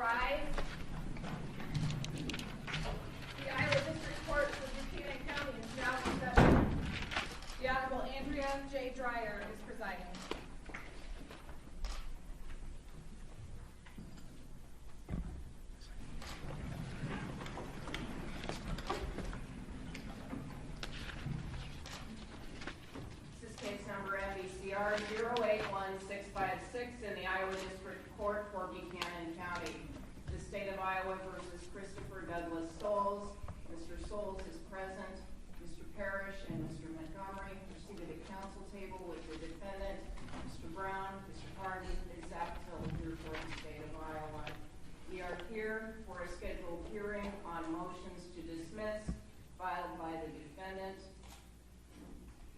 rise. The Iowa District Court for Buchanan County is now in session. The Honorable Andrea J. Dreyer is presiding. This is case number MBCR 081656 in the Iowa District Court for Buchanan County. The State of Iowa versus Christopher Douglas Souls. Mr. Souls is present. Mr. Parrish and Mr. Montgomery are seated at council table with the defendant. Mr. Brown, Mr. Hardy, and Zach Hill here for the State of Iowa. We are here for a scheduled hearing on motions to dismiss filed by the defendant.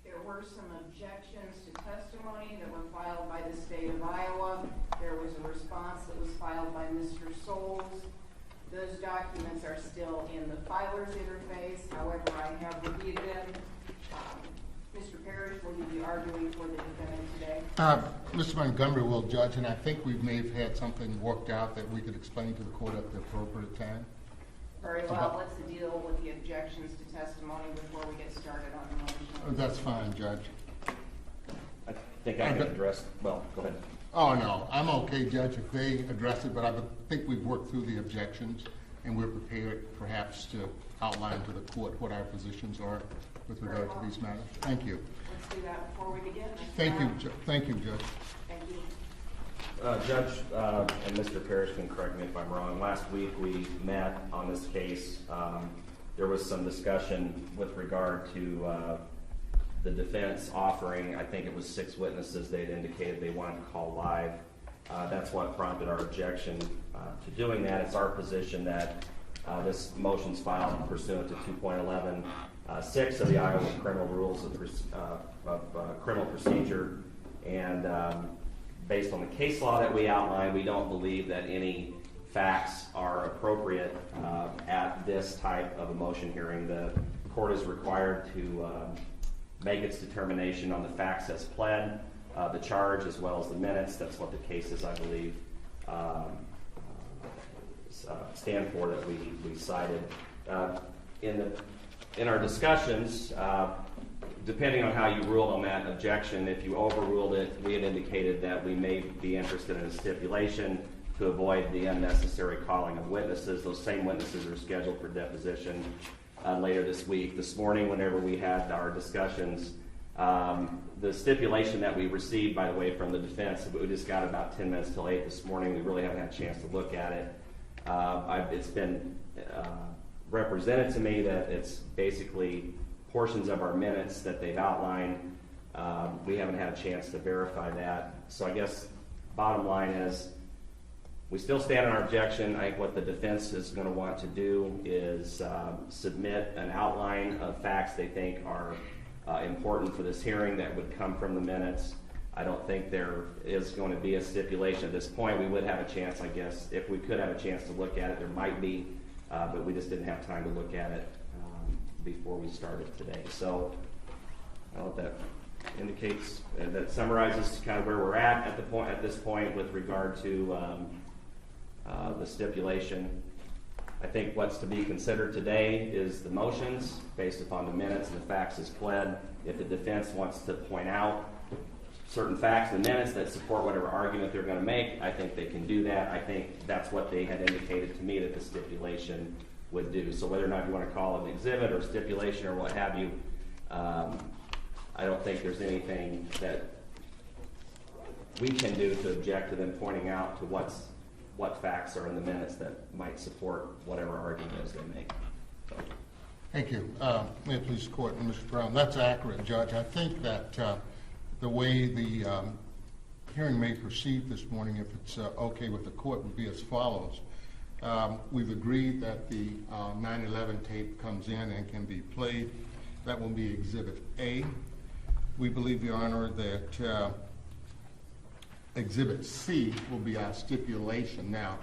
There were some objections to testimony that were filed by the State of Iowa. There was a response that was filed by Mr. Souls. Those documents are still in the filer's interface. However, I have reviewed them. Mr. Parrish, will you be arguing for the defendant today? Mr. Montgomery will judge, and I think we may have had something worked out that we could explain to the court at the appropriate time. Very well. Let's deal with the objections to testimony before we get started on the motion. That's fine, Judge. I think I can address, well, go ahead. Oh, no, I'm okay, Judge, if they address it, but I think we've worked through the objections, and we're prepared perhaps to outline to the court what our positions are with regard to these matters. Thank you. Let's do that before we begin. Thank you, thank you, Judge. Thank you. Judge and Mr. Parrish can correct me if I'm wrong. Last week we met on this case. There was some discussion with regard to the defense offering, I think it was 6 witnesses they'd indicated they wanted to call live. That's what prompted our objection to doing that. It's our position that this motion's filed pursuant to 2.11.6 of the Iowa Criminal Rules of Criminal Procedure, and based on the case law that we outlined, we don't believe that any facts are appropriate at this type of a motion hearing. The court is required to make its determination on the facts as pled, the charge, as well as the minutes. That's what the cases, I believe, stand for that we cited. In our discussions, depending on how you ruled on that objection, if you overruled it, we had indicated that we may be interested in a stipulation to avoid the unnecessary calling of witnesses. Those same witnesses are scheduled for deposition later this week. This morning, whenever we had our discussions, the stipulation that we received, by the way, from the defense, we just got about 10 minutes till 8 this morning. We really haven't had a chance to look at it. It's been represented to me that it's basically portions of our minutes that they've outlined. We haven't had a chance to verify that. So I guess bottom line is we still stand on our objection. I think what the defense is going to want to do is submit an outline of facts they think are important for this hearing that would come from the minutes. I don't think there is going to be a stipulation at this point. We would have a chance, I guess, if we could have a chance to look at it, there might be, but we just didn't have time to look at it before we started today. So I don't know if that indicates, that summarizes kind of where we're at this point with regard to the stipulation. I think what's to be considered today is the motions based upon the minutes and the facts as pled. If the defense wants to point out certain facts in the minutes that support whatever argument they're going to make, I think they can do that. I think that's what they had indicated to me that the stipulation would do. So whether or not you want to call it an exhibit or stipulation or what have you, I don't think there's anything that we can do to object to them pointing out to what facts are in the minutes that might support whatever argument is they make. So. Thank you. May it please the court, and Mr. Brown, that's accurate, Judge. I think that the way the hearing may proceed this morning, if it's okay with the court, would be as follows. We've agreed that the 9/11 tape comes in and can be played. That will be Exhibit A. We believe, Your Honor, that Exhibit C will be our stipulation. Now,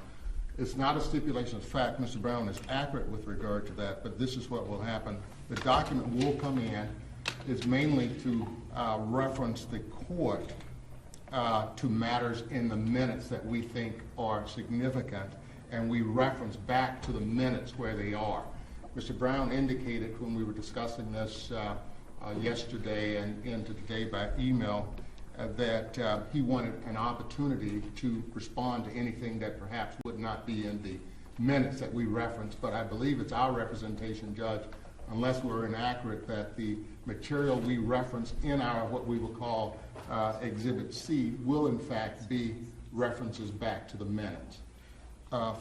it's not a stipulation of fact. Mr. Brown is accurate with regard to that, but this is what will happen. The document will come in is mainly to reference the court to matters in the minutes that we think are significant, and we reference back to the minutes where they are. Mr. Brown indicated when we were discussing this yesterday and into today by email that he wanted an opportunity to respond to anything that perhaps would not be in the minutes that we reference, but I believe it's our representation, Judge, unless we're inaccurate, that the material we reference in our what we will call Exhibit C will in fact be references back to the minutes.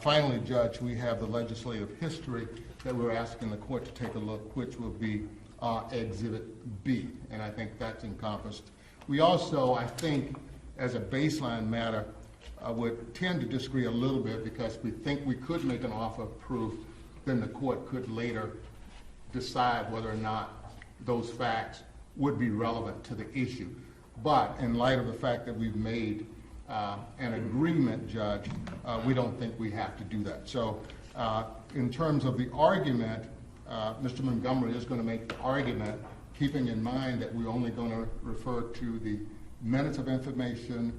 Finally, Judge, we have the legislative history that we're asking the court to take a look, which will be Exhibit B, and I think that's encompassed. We also, I think, as a baseline matter, would tend to disagree a little bit because we think we could make an offer of proof, then the court could later decide whether or not those facts would be relevant to the issue. But in light of the fact that we've made an agreement, Judge, we don't think we have to do that. So in terms of the argument, Mr. Montgomery is going to make the argument, keeping in mind that we're only going to refer to the minutes of information,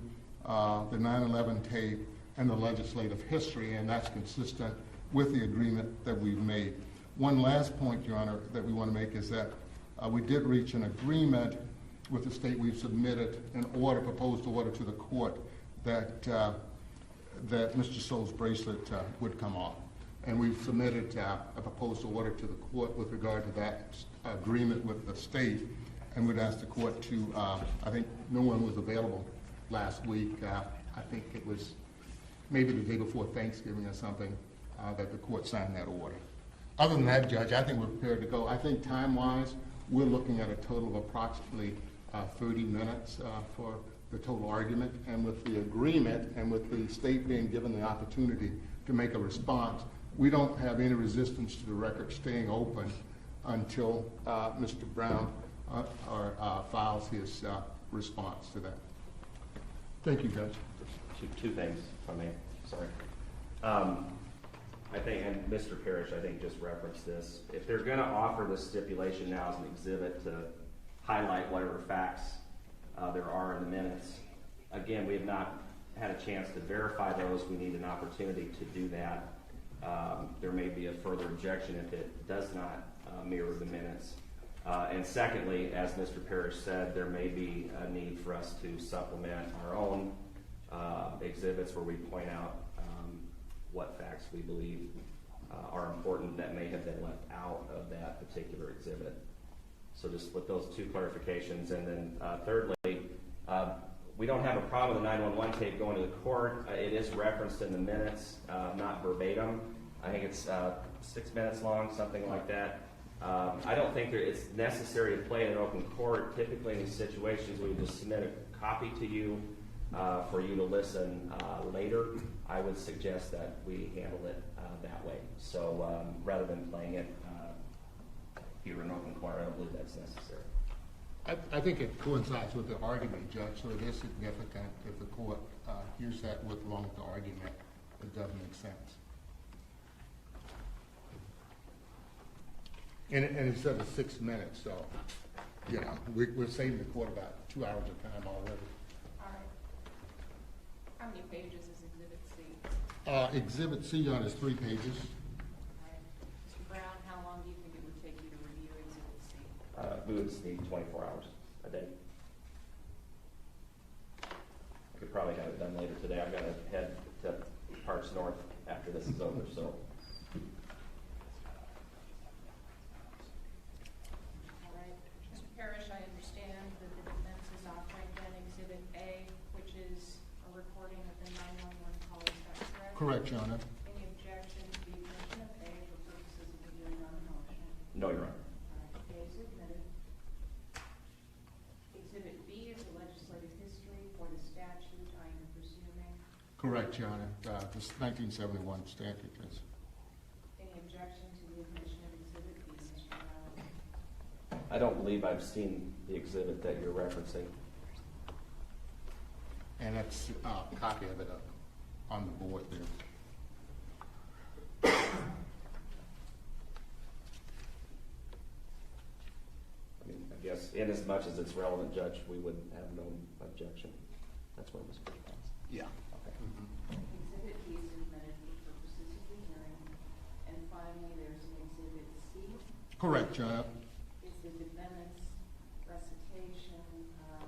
the 9/11 tape, and the legislative history, and that's consistent with the agreement that we've made. One last point, Your Honor, that we want to make is that we did reach an agreement with the state. We've submitted an order, proposed order to the court that Mr. Soul's bracelet would come off. And we've submitted a proposed order to the court with regard to that agreement with the state, and would ask the court to, I think no one was available last week. I think it was maybe the day before Thanksgiving or something that the court signed that order. Other than that, Judge, I think we're prepared to go. I think time-wise, we're looking at a total of approximately 30 minutes for the total argument, and with the agreement and with the state being given the opportunity to make a response, we don't have any resistance to the record staying open until Mr. Brown files his response to that. Thank you, Judge. Two things, if I may. Sorry. I think, and Mr. Parrish, I think, just referenced this. If they're going to offer this stipulation now as an exhibit to highlight whatever facts there are in the minutes, again, we have not had a chance to verify those. We need an opportunity to do that. There may be a further objection if it does not mirror the minutes. And secondly, as Mr. Parrish said, there may be a need for us to supplement our own exhibits where we point out what facts we believe are important that may have been left out of that particular exhibit. So just with those two clarifications. And then thirdly, we don't have a problem with the 911 tape going to the court. It is referenced in the minutes, not verbatim. I think it's 6 minutes long, something like that. I don't think it's necessary to play in an open court. Typically in these situations, we would just submit a copy to you for you to listen later. I would suggest that we handle it that way. So rather than playing it here in open court, I don't believe that's necessary. I think it coincides with the argument, Judge, so it is significant if the court hears that along with the argument. It does make sense. And it says 6 minutes, so, you know, we're saving the court about 2 hours of time already. All right. How many pages is Exhibit C? Exhibit C on is 3 pages. All right. Mr. Brown, how long do you think it would take you to review Exhibit C? We would need 24 hours a day. I could probably have it done later today. I've got to head to Parks North after this is over, so. All right. Mr. Parrish, I understand that the defense is offering then Exhibit A, which is a recording of the 911 call. Is that correct? Correct, Your Honor. Any objection to the admission of A for purposes of the hearing on the motion? No, Your Honor. A is admitted. Exhibit B is the legislative history for the statute, I am presuming. Correct, Your Honor. This 1971 statute is. Any objection to the admission of Exhibit B, Mr. Brown? I don't believe I've seen the exhibit that you're referencing. And that's a copy of it on the board there. I mean, I guess in as much as it's relevant, Judge, we would have no objection. That's what Mr. Brown. Yeah. Okay. Exhibit B is admitted for purposes Correct, John. Is the defendant's recitation of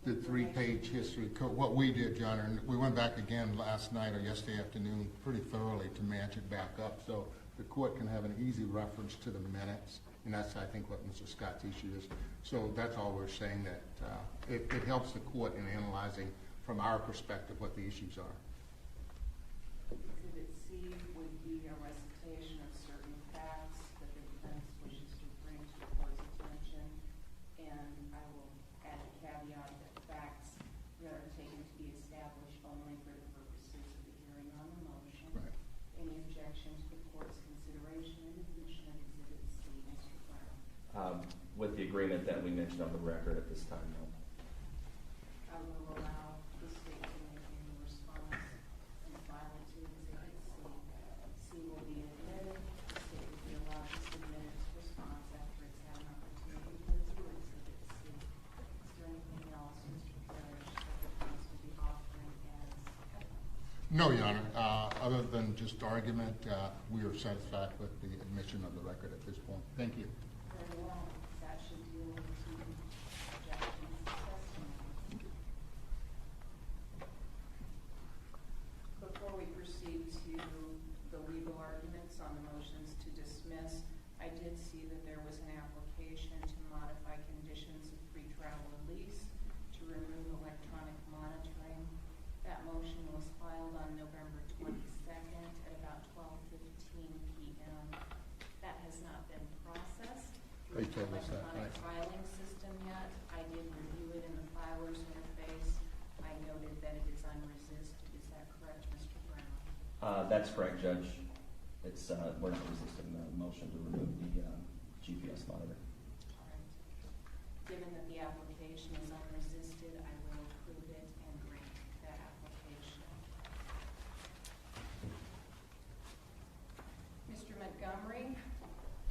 The three-page history. What we did, John, and we went back again last night or yesterday afternoon pretty thoroughly to match it back up so the court can have an easy reference to the minutes. And that's, I think, what Mr. Scott's issue is. So that's all we're saying, that it helps the court in analyzing from our perspective what the issues are. Exhibit C would be a recitation of certain facts that the defense wishes to bring to the court's attention. And I will add a caveat that facts that are taken to be established only for the purposes of the hearing on the motion. Right. Any objection to the court's consideration and admission of Exhibit C, Mr. Brown? With the agreement that we mentioned on the record at this time, no. I will allow the state to make any response and file it to Exhibit C. C will be admitted. The state will be allowed to submit its response after it's had an opportunity to review Exhibit C. Is there anything else, Mr. Parrish, that the defense will be offering as evidence? No, Your Honor. Other than just argument, we are satisfied with the admission of the record at this point. Thank you. Very well. That should deal with the objections to testimony. Before we proceed to the legal arguments on the motions to dismiss, I did see that there was an application to modify conditions of pretrial release to remove electronic monitoring. That motion was filed on November 22nd at about 12:15 p.m. That has not been processed They through told the us that, electronic right. filing system yet. I did review it in the filer's interface. I noted that it is unresisted. Is that correct, Mr. Brown? That's correct, Judge. It's, we're not resisting the motion to remove the GPS monitor. All right. Given that the application is unresisted, I will approve it and grant that application. Mr. Montgomery,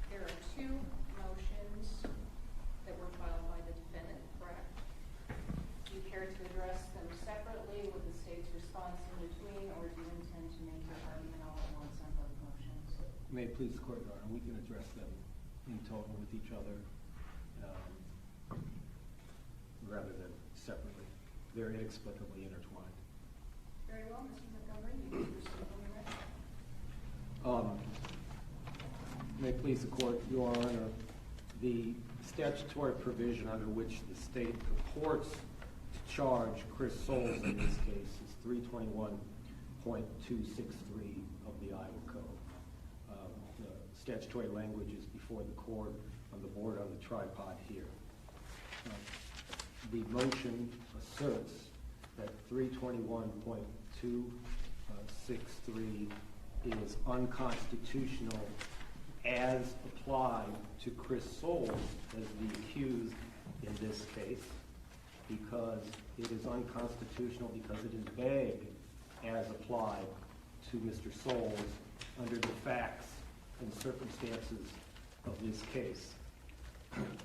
there are two motions that were filed by the defendant, correct? Do you care to address them separately with the state's response in between, or do you intend to make your argument all at once on both motions? May it please the court, Your Honor, we can address them in total with each other rather than separately. They're inexplicably intertwined. Very well, Mr. Montgomery, you can proceed when you're ready. May it please the court, Your Honor, the statutory provision under which the state purports to charge Chris Souls in this case is 321.263 of the Iowa Code. The statutory language is before the court on the board on the tripod here. The motion asserts that 321.263 is unconstitutional as applied to Chris Souls as the accused in this case, because it is unconstitutional because it is vague as applied to Mr. Souls under the facts and circumstances of this case.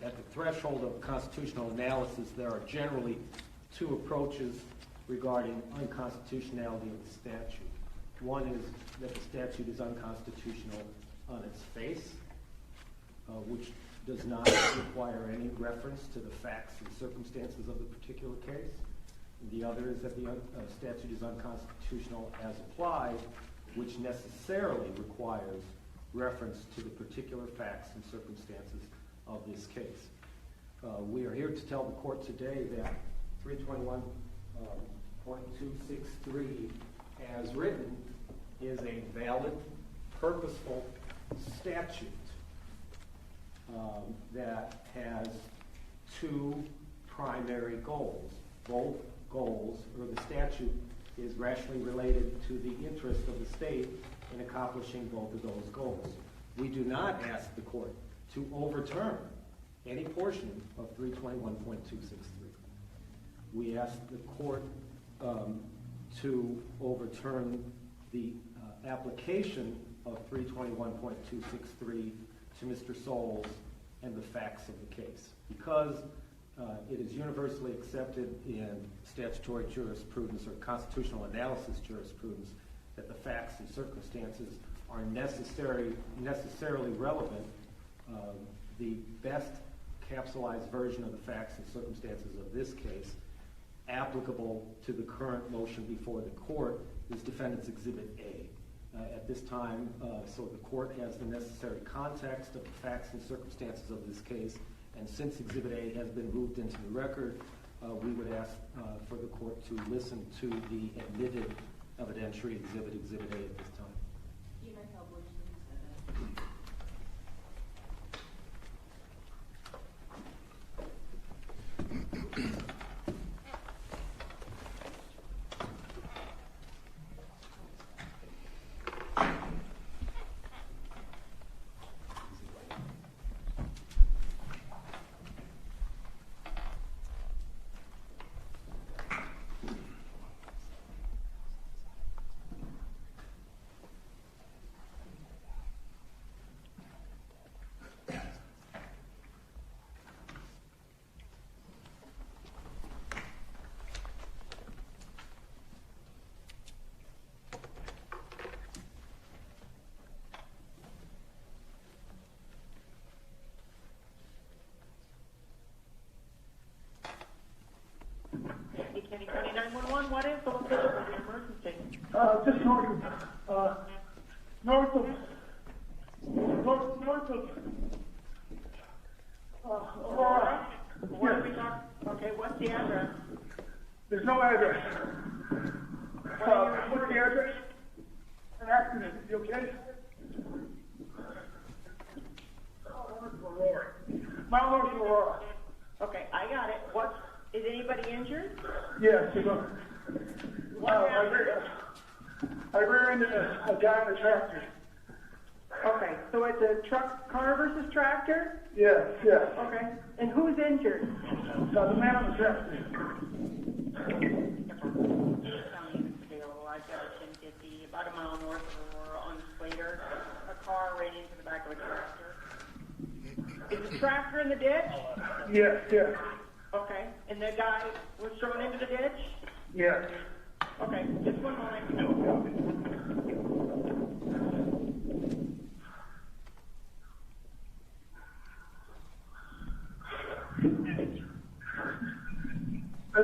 At the threshold of constitutional analysis, there are generally two approaches regarding unconstitutionality of the statute. One is that the statute is unconstitutional on its face, which does not require any reference to the facts and circumstances of the particular case. The other is that the statute is unconstitutional as applied, which necessarily requires reference to the particular facts and circumstances of this case. We are here to tell the court today that 321.263 as written is a valid, purposeful statute that has two primary goals. Both goals, or the statute, is rationally related to the interest of the state in accomplishing both of those goals. We do not ask the court to overturn any portion of 321.263. We ask the court to overturn the application of 321.263 to Mr. Souls and the facts of the case, because it is universally accepted in statutory jurisprudence or constitutional analysis jurisprudence that the facts and circumstances are necessarily relevant The best capsulized version of the facts and circumstances of this case, applicable to the current motion before the court, is Defendant's Exhibit A. At this time, so the court has the necessary context of the facts and circumstances of this case, and since Exhibit A has been moved into the record, we would ask for the court to listen to the admitted evidentiary exhibit, Exhibit A, at this time. You may help with this. County 911, what is the location of the emergency? Just north of Aurora. Where are we talking? Okay, what's the address? There's no address. What's the address? An accident. You okay? Aurora. Mount North Aurora. Okay, I got it. Is anybody injured? Yes. I rear-ended a guy in a tractor. Okay, so it's a car versus tractor? Yes. Okay, and who's injured? The man on the tractor. I've got a 1050, about a mile north of Aurora on Slater. A car ran into the back of a tractor. Is the tractor in the ditch? Yes. Okay, and the guy was thrown into the ditch? Yes. Okay, just one moment.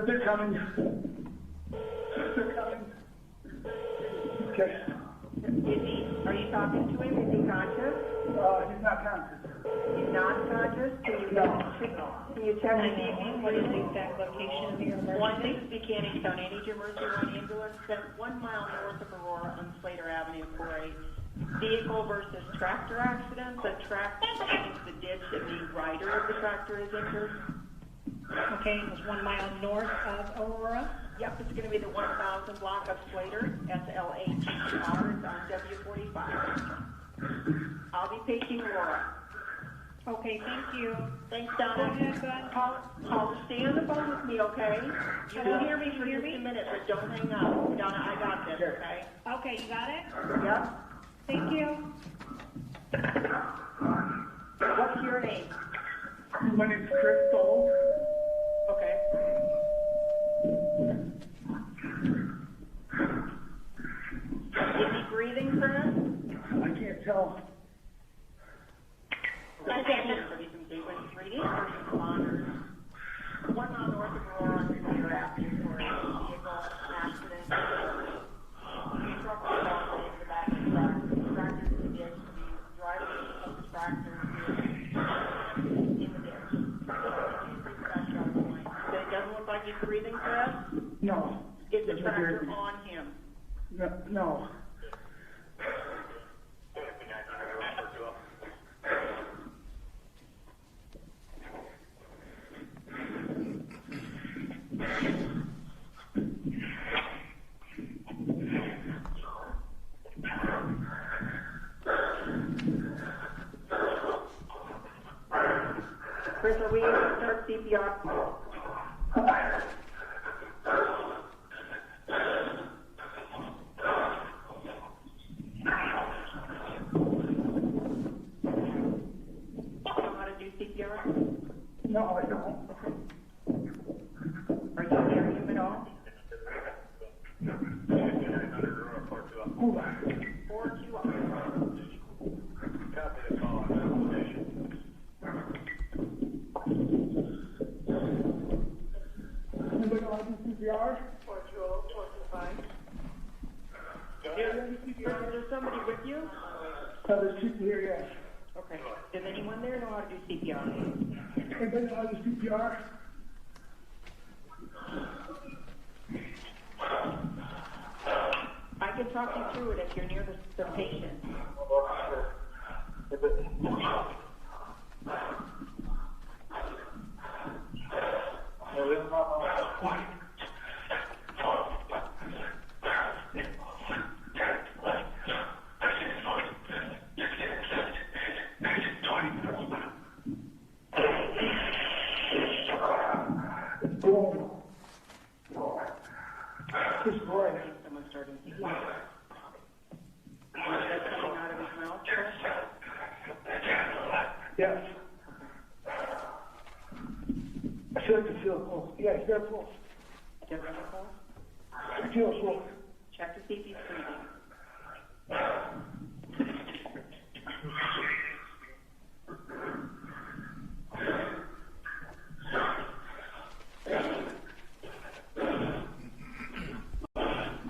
They're coming. Okay. Are you talking to him? Is he conscious? He's not conscious. He's not conscious? Can you check his name? What is the exact location of your emergency? 160 County. I need your emergency one ambulance sent 1 mile north of Aurora on Slater Avenue for a vehicle versus tractor accident. The tractor into the ditch and the rider of the tractor is injured. Okay, it was 1 mile north of Aurora. Yep, it's going to be the 1000 block of Slater, SLATR. It's on W45. I'll be paging Aurora. Okay, thank you. Thanks, Donna. Go ahead, bud. Call, stay on the phone with me, okay? You can hear me for just a minute, but don't hang up. Donna, I got this, okay? Okay, you got it? Yep. Thank you. What's your name? My name's Chris Stoll. Okay. Is he breathing, Chris? I can't tell. I can't hear him. When he's breathing, or responders. 1 mile north of Aurora on Slater Avenue for a vehicle accident. The truck was off into the back of the tractor. The tractor in the ditch. The driver of the tractor in the ditch. So it doesn't look like he's breathing, Chris? No. Is the tractor on him? No. Chris, are we able to start CPR? Know how to do CPR? No, I don't. Are you hearing him at all? Hold on. 421. Copy the call on that station. Is there somebody with you? There's people here, yes. Okay. Does anyone there know how to do CPR? Anybody know how to do CPR? I can talk you through it if you're near the patient. Someone starting CPR. Is that coming out of his mouth? Yes. I feel like I feel pulse. Yeah, he's got a pulse. Do you have a pulse? I feel a pulse. Check to see if he's breathing.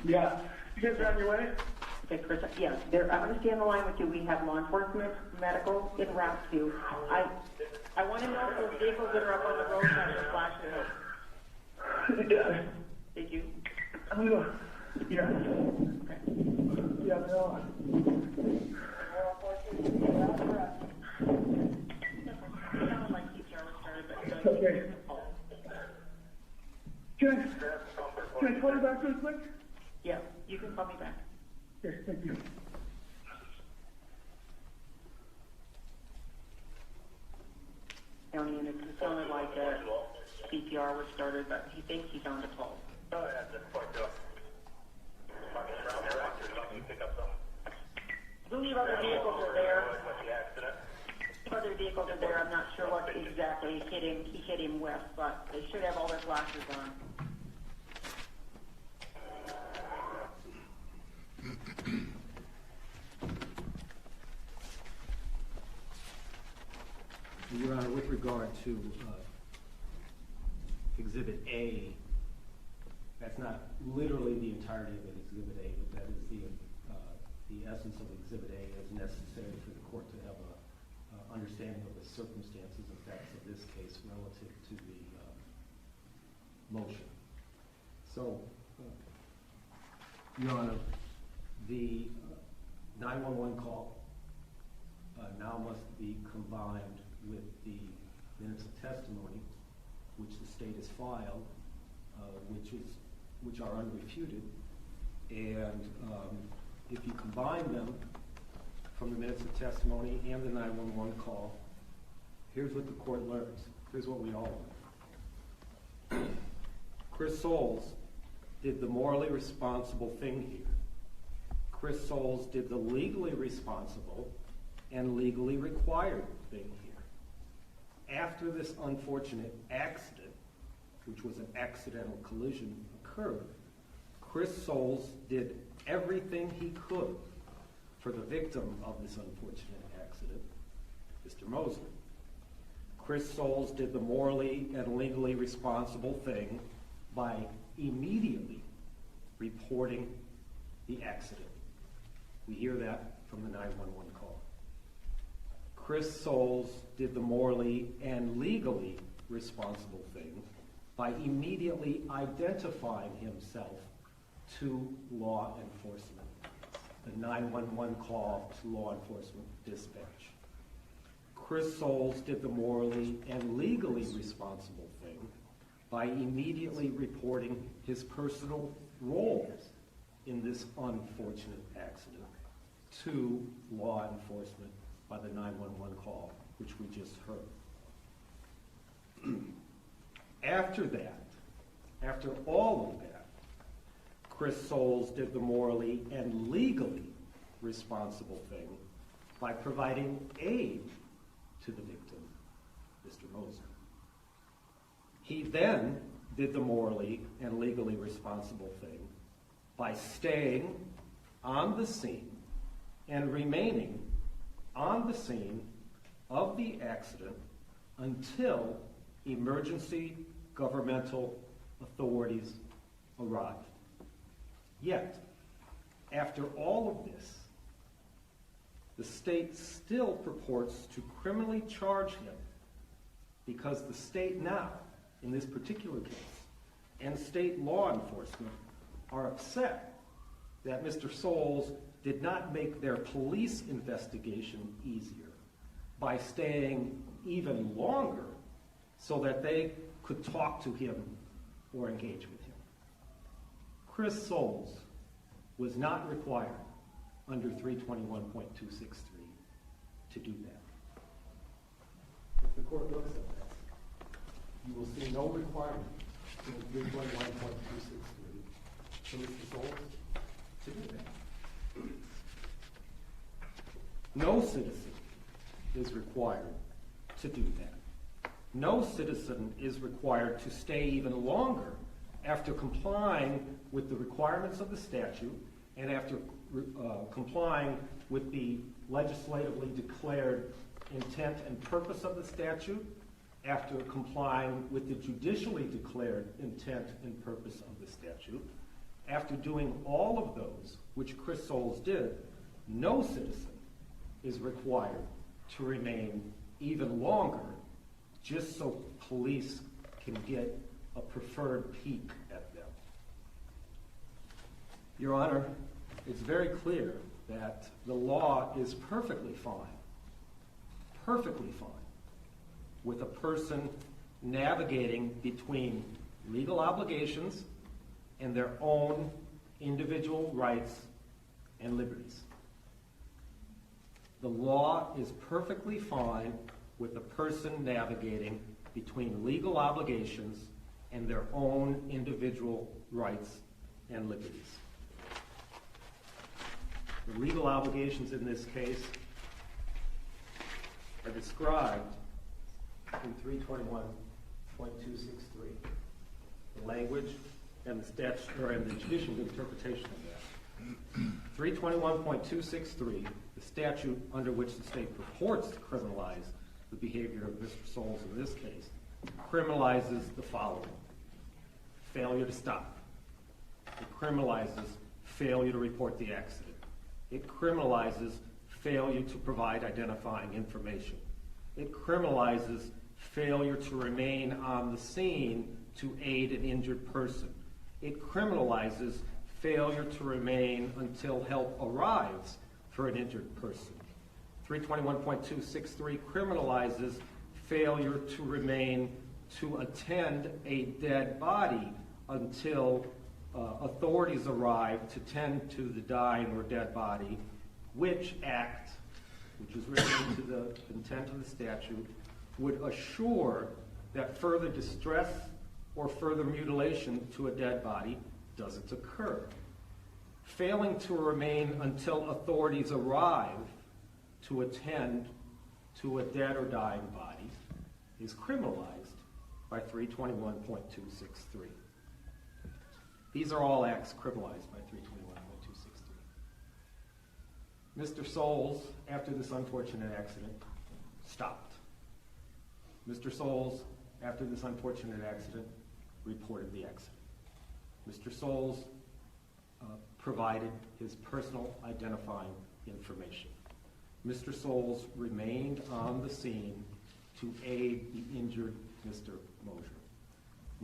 Yeah. You guys are on your way? Okay, Chris, yeah, I'm going to stay on the line with you. We have law enforcement, medical, en route to. I want to know if those vehicles that are up on the road have their flashes. Yeah. Did you? I'm gonna, yeah. Okay. Yeah, no. It sounded like CPR was started, but Okay. Can I call you back really quick? yeah, you can call me back. Yes, thank you. And it sounded like CPR was started, but he thinks he's on the pulse. Oh, yeah, that's quite good. I believe other vehicles are there. The accident. Other vehicles are there. I'm not sure what exactly he hit him with, but they should have all their flashes on. Your Honor, with regard to Exhibit A, that's not literally the entirety of Exhibit A, but that is the essence of Exhibit A as necessary for the court to have a understanding of the circumstances and facts of this case relative to the motion. So, Your Honor, the 911 call now must be combined with the minutes of testimony, which the state has filed, which are unrefuted, and if you combine them from the minutes of testimony and the 911 call, here's what the court learns. Here's what we all learn. Chris Soules did the morally responsible thing here. Chris Soules did the legally responsible and legally required thing here. After this unfortunate accident, which was an accidental collision, occurred, Chris Soules did everything he could for the victim of this unfortunate accident, Mr. Mosley. Chris Soules did the morally and legally responsible thing by immediately reporting the accident. We hear that from the 911 call. Chris Soules did the morally and legally responsible thing by immediately identifying himself to law enforcement, the 911 call to law enforcement dispatch. Chris Soules did the morally and legally responsible thing by immediately reporting his personal role in this unfortunate accident to law enforcement by the 911 call, which we just heard. After that, after all of that, Chris Soules did the morally and legally responsible thing by providing aid to the victim, Mr. Mosley. He then did the morally and legally responsible thing by staying on the scene and remaining on the scene of the accident until emergency governmental authorities arrived. Yet, after all of this, the state still purports to criminally charge him because the state now, in this particular case, and state law enforcement are upset that Mr. Souls did not make their police investigation easier by staying even longer so that they could talk to him or engage with him. Chris Souls was not required under 321.263 to do that. If the court looks at that, you will see no requirement in 321.263 for Mr. Souls to do that. No citizen is required to do that. No citizen is required to stay even longer after complying with the requirements of the statute and after complying with the legislatively declared intent and purpose of the statute, after complying with the judicially declared intent and purpose of the statute. After doing all of those, which Chris Souls did, no citizen is required to remain even longer just so police can get a preferred peek at them. Your Honor, it's very clear that the law is perfectly fine with a person navigating between legal obligations and their own individual rights and liberties. The law is perfectly fine with a person navigating between legal obligations and their own individual rights and liberties. The legal obligations in this case are described in 321.263, the language and the statute and the judicial interpretation of that. 321.263, the statute under which the state purports to criminalize the behavior of Mr. Souls in this case, criminalizes the following: failure to stop. It criminalizes failure to report the accident. It criminalizes failure to provide identifying information. It criminalizes failure to remain on the scene to aid an injured person. It criminalizes failure to remain until help arrives for an injured person. 321.263 criminalizes failure to remain to attend a dead body until authorities arrive to tend to the dying or dead body, which act, which is written into the intent of the statute, would assure that further distress or further mutilation to a dead body doesn't occur. Failing to remain until authorities arrive to attend to a dead or dying body is criminalized by 321.263. These are all acts criminalized by 321.263. Mr. Souls, after this unfortunate accident, stopped. Mr. Souls, after this unfortunate accident, reported the accident. Mr. Souls provided his personal identifying information. Mr. Souls remained on the scene to aid the injured Mr. Mosier.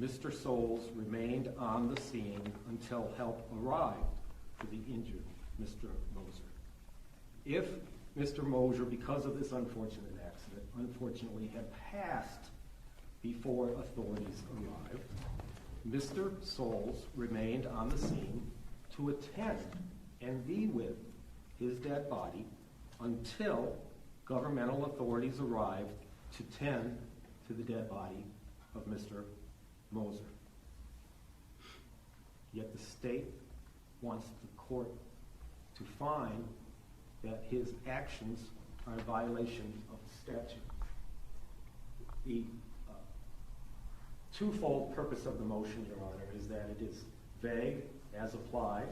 Mr. Souls remained on the scene until help arrived for the injured Mr. Mosier. If Mr. Mosier, because of this unfortunate accident, unfortunately had passed before authorities arrived, Mr. Souls remained on the scene to attend and be with his dead body until governmental authorities arrived to tend to the dead body of Mr. Moser. Yet the state wants the court to find that his actions are a violation of the statute. The twofold purpose of the motion, Your Honor, is that it is vague as applied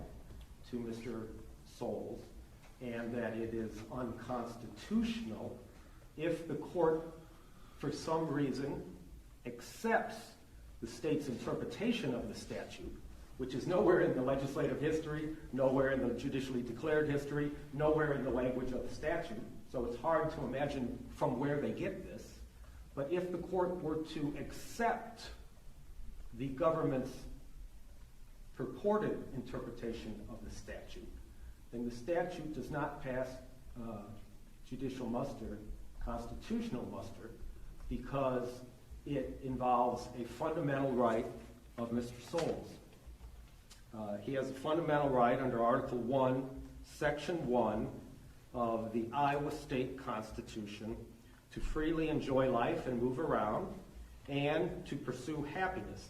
to Mr. Souls, and that it is unconstitutional if the court, for some reason, accepts the state's interpretation of the statute, which is nowhere in the legislative history, nowhere in the judicially declared history, nowhere in the language of the statute. So it's hard to imagine from where they get this. But if the court were to accept the government's purported interpretation of the statute, then the statute does not pass judicial muster, constitutional muster, because it involves a fundamental right of Mr. Souls. He has a fundamental right under Article 1, Section 1 of the Iowa State Constitution to freely enjoy life and move around and to pursue happiness.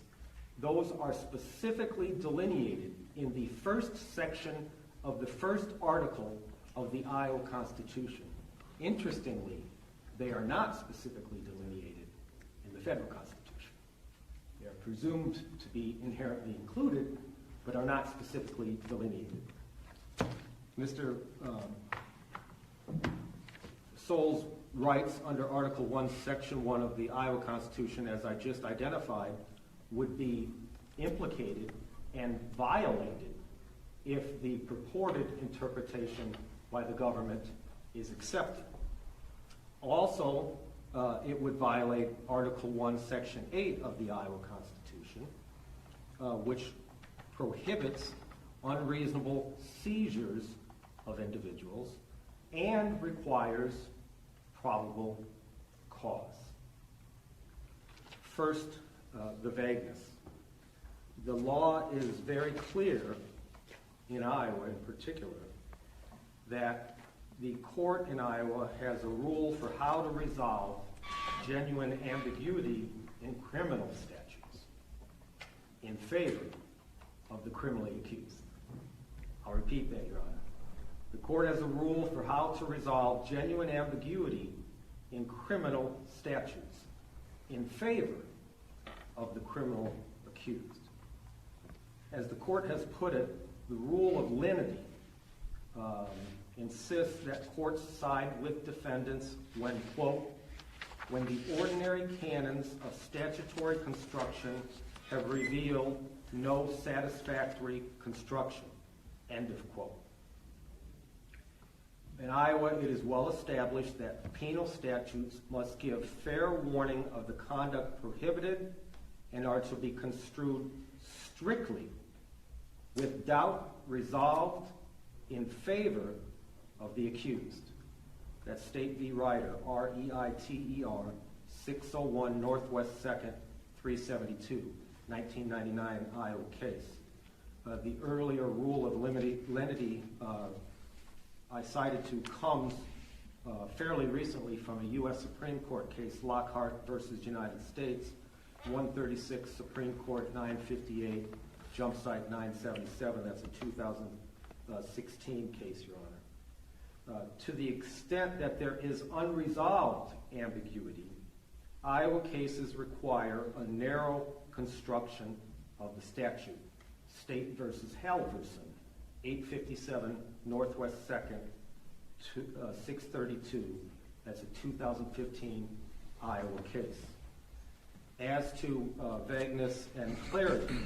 Those are specifically delineated in the first section of the first article of the Iowa Constitution. Interestingly, they are not specifically delineated in the federal Constitution. They are presumed to be inherently included, but are not specifically delineated. Mr. Souls' rights under Article 1, Section 1 of the Iowa Constitution, as I just identified, would be implicated and violated if the purported interpretation by the government is accepted. Also, it would violate Article 1, Section 8 of the Iowa Constitution, which prohibits unreasonable seizures of individuals and requires probable cause. First, the vagueness. The law is very clear, in Iowa in particular, that the court in Iowa has a rule for how to resolve genuine ambiguity in criminal statutes in favor of the criminally accused. I'll repeat that, Your Honor. The court has a rule for how to resolve genuine ambiguity in criminal statutes in favor of the criminal accused. As the court has put it, the rule of lenity insists that courts side with defendants when, quote, when the ordinary canons of statutory construction have revealed no satisfactory construction, end of quote. In Iowa, it is well established that penal statutes must give fair warning of the conduct prohibited and are to be construed strictly with doubt resolved in favor of the accused. That's State v. Ryder, R-E-I-T-E-R, 601 Northwest 2nd, 372, 1999 Iowa case. The earlier rule of lenity I cited to comes fairly recently from a U.S. Supreme Court case, Lockhart versus United States, 136 Supreme Court 958, jump site 977. That's a 2016 case, Your Honor. To the extent that there is unresolved ambiguity, Iowa cases require a narrow construction of the statute. State versus Halverson, 857 Northwest 2nd, 632. That's a 2015 Iowa case. As to vagueness and clarity,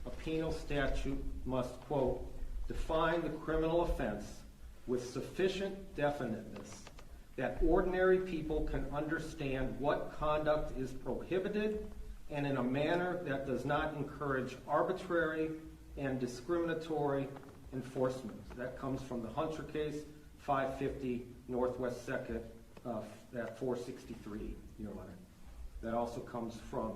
a penal statute must, quote, define the criminal offense with sufficient definiteness that ordinary people can understand what conduct is prohibited and in a manner that does not encourage arbitrary and discriminatory enforcement. That comes from the Hunter case, 550 Northwest 2nd, at 463, Your Honor. That also comes from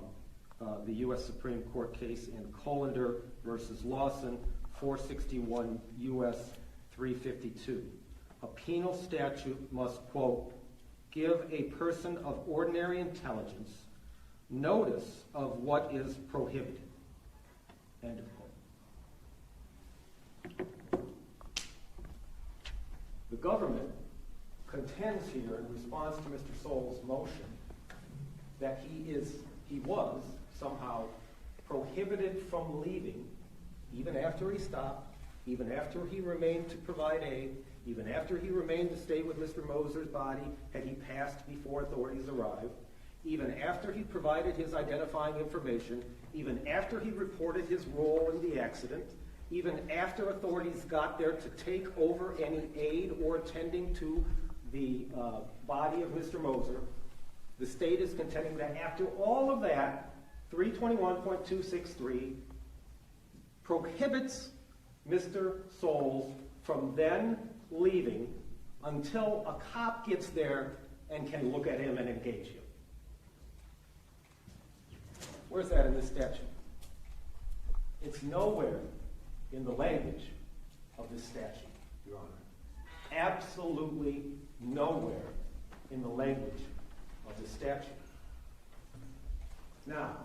the U.S. Supreme Court case in Colander versus Lawson, 461 U.S. 352. A penal statute must, quote, give a person of ordinary intelligence notice of what is prohibited, end of quote. The government contends here in response to Mr. Souls' motion that he was somehow prohibited from leaving even after he stopped, even after he remained to provide aid, even after he remained to stay with Mr. Moser's body had he passed before authorities arrived, even after he provided his identifying information, even after he reported his role in the accident, even after authorities got there to take over any aid or attending to the body of Mr. Moser, the state is contending that after all of that, 321.263 prohibits Mr. Souls from then leaving until a cop gets there and can look at him and engage him. Where's that in this statute? It's nowhere in the language of this statute, Your Honor. Absolutely nowhere in the language of the statute. Now,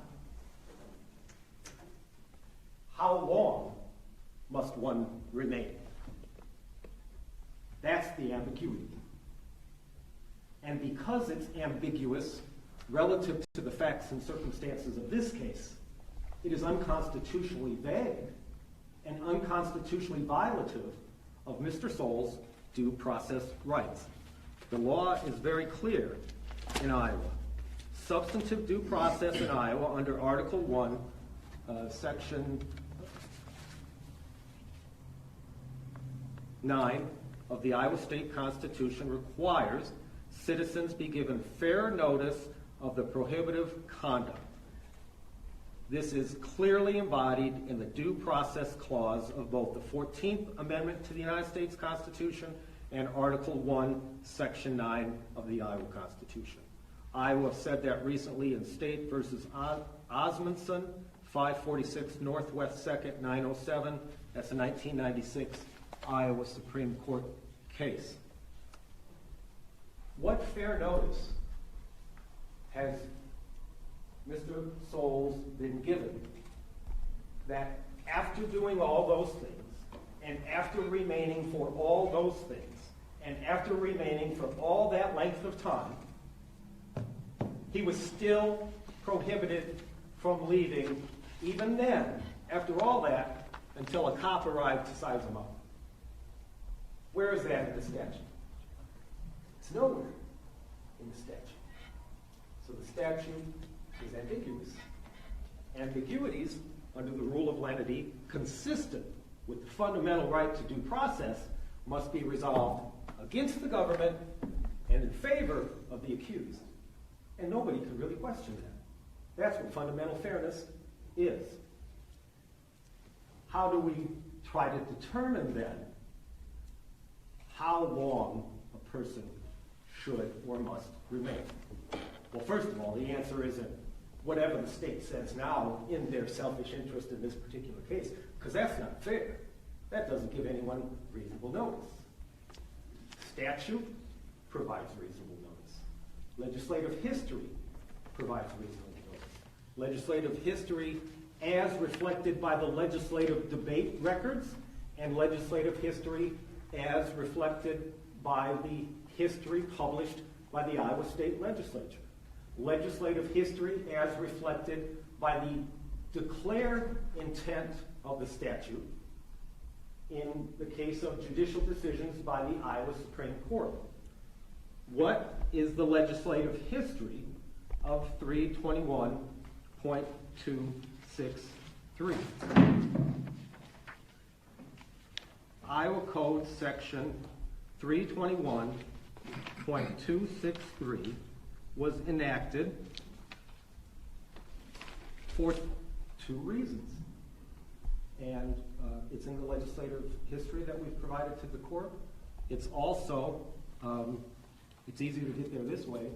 how long must one remain? That's the ambiguity. And because it's ambiguous relative to the facts and circumstances of this case, it is unconstitutionally vague and unconstitutionally violative of Mr. Souls' due process rights. The law is very clear in Iowa. Substantive due process in Iowa under Article 1, Section 9 of the Iowa State Constitution requires citizens be given fair notice of the prohibitive conduct. This is clearly embodied in the Due Process Clause of both the 14th Amendment to the United States Constitution and Article 1, Section 9 of the Iowa Constitution. Iowa said that recently in State versus Osmondson, 546 Northwest 2nd, 907. That's a 1996 Iowa Supreme Court case. What fair notice has Mr. Souls been given that after doing all those things, and after remaining for all those things, and after remaining for all that length of time, he was still prohibited from leaving, even then, after all that, until a cop arrived to size him up? Where is that in the statute? It's nowhere in the statute. So the statute is ambiguous. Ambiguities, under the rule of lenity, consistent with the fundamental right to due process, must be resolved against the government and in favor of the accused. And nobody can really question that. That's what fundamental fairness is. How do we try to determine then how long a person should or must remain? Well, first of all, the answer isn't whatever the state says now in their selfish interest in this particular case, because that's not fair. That doesn't give anyone reasonable notice. Statute provides reasonable notice. Legislative history provides reasonable notice. Legislative history as reflected by the legislative debate records, and legislative history as reflected by the history published by the Iowa State Legislature. Legislative history as reflected by the declared intent of the statute in the case of judicial decisions by the Iowa Supreme Court. What is the legislative history of 321.263? Iowa Code Section 321.263 was enacted for two reasons. And it's in the legislative history that we've provided to the court. It's also, it's easy to get there this way,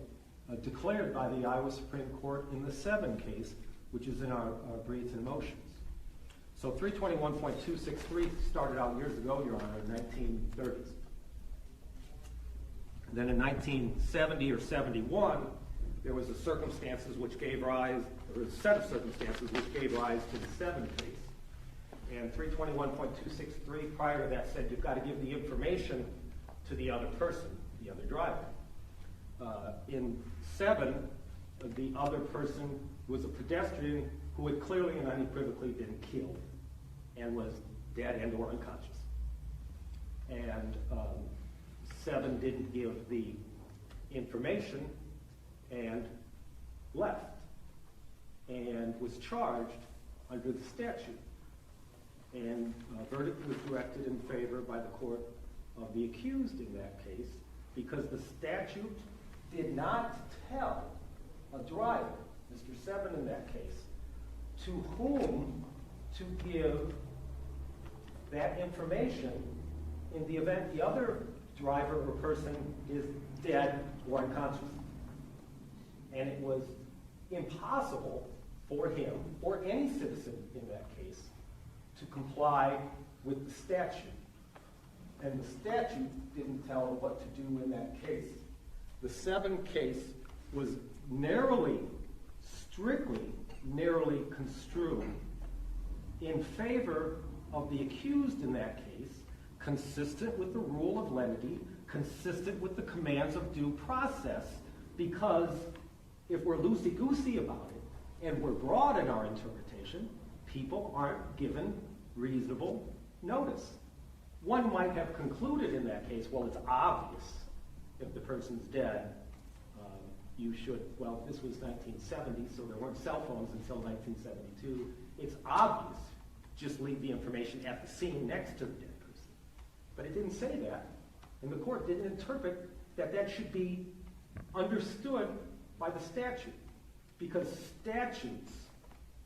declared by the Iowa Supreme Court in the Seven case, which is in our briefs and motions. So 321.263 started out years ago, Your Honor, in the 1930s. Then in 1970 or 71, there was a set of circumstances which gave rise to the Seven case. And 321.263 prior to that said you've got to give the information to the other person, the other driver. In Seven, the other person was a pedestrian who had clearly and unequivocally been killed and was dead and or unconscious. And Seven didn't give the information, and left and was charged under the statute. And a verdict was directed in favor by the court of the accused in that case because the statute did not tell a driver, Mr. Seven in that case, to whom to give that information in the event the other driver or person is dead or unconscious. And it was impossible for him or any citizen in that case to comply with the statute. And the statute didn't tell him what to do in that case. The Seven case was strictly narrowly construed in favor of the accused in that case, consistent with the rule of lenity, consistent with the commands of due process, because if we're loosey-goosey about it and we're broad in our interpretation, people aren't given reasonable notice. One might have concluded in that case, well, it's obvious if the person's dead, you should, well, this was 1970, so there weren't cell phones until 1972. It's obvious, just leave the information at the scene next to the dead person. But it didn't say that, and the court didn't interpret that that should be understood by the statute, because statutes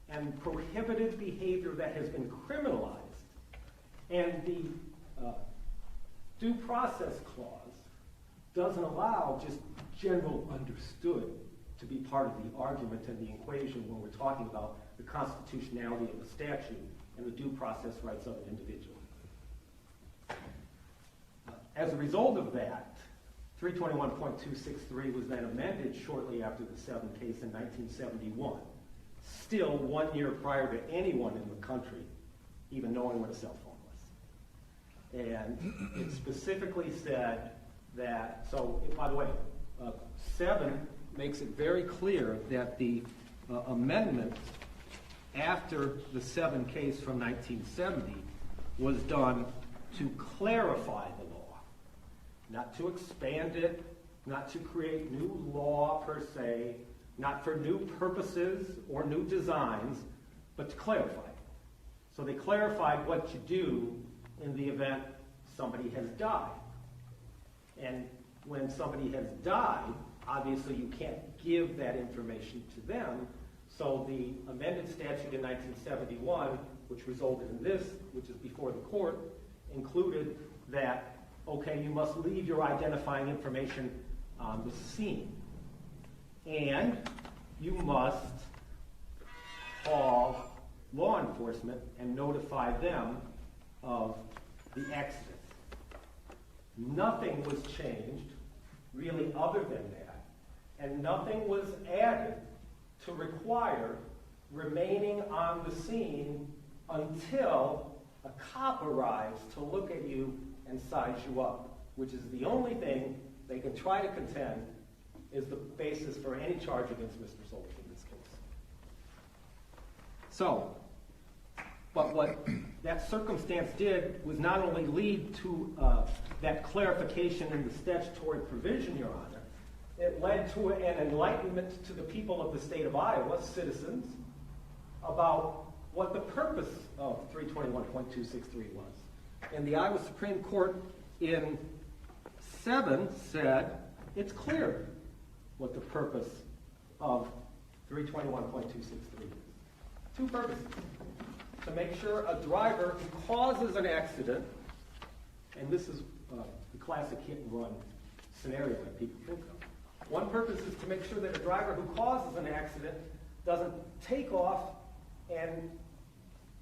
and prohibited behavior that has been criminalized and the due process clause doesn't allow just general understood to be part of the argument and the equation when we're talking about the constitutionality of the statute and the due process rights of an individual. As a result of that, 321.263 was then amended shortly after the Seven case in 1971, still 1 year prior to anyone in the country even knowing what a cell phone was. And it specifically said that, so by the way, 7 makes it very clear that the amendment after the 7 case from 1970 was done to clarify the law, not to expand it, not to create new law per se, not for new purposes or new designs, but to clarify it. So they clarified what you do in the event somebody has died. And when somebody has died, obviously you can't give that information to them. So the amended statute in 1971, which resulted in this, which is before the court, included that, okay, you must leave your identifying information on the scene. And you must call law enforcement and notify them of the accident. Nothing was changed, really, other than that. And nothing was added to require remaining on the scene until a cop arrives to look at you and size you up, which is the only thing they can try to contend is the basis for any charge against Mr. Soldier in this case. So, but what that circumstance did was not only lead to that clarification in the statutory provision, Your Honor, it led to an enlightenment to the people of the state of Iowa, citizens, about what the purpose of 321.263 was. And the Iowa Supreme Court in 7 said it's clear what the purpose of 321.263 is. Two purposes. To make sure a driver who causes an accident, and this is the classic hit and run scenario that people think of. One purpose is to make sure that a driver who causes an accident doesn't take off and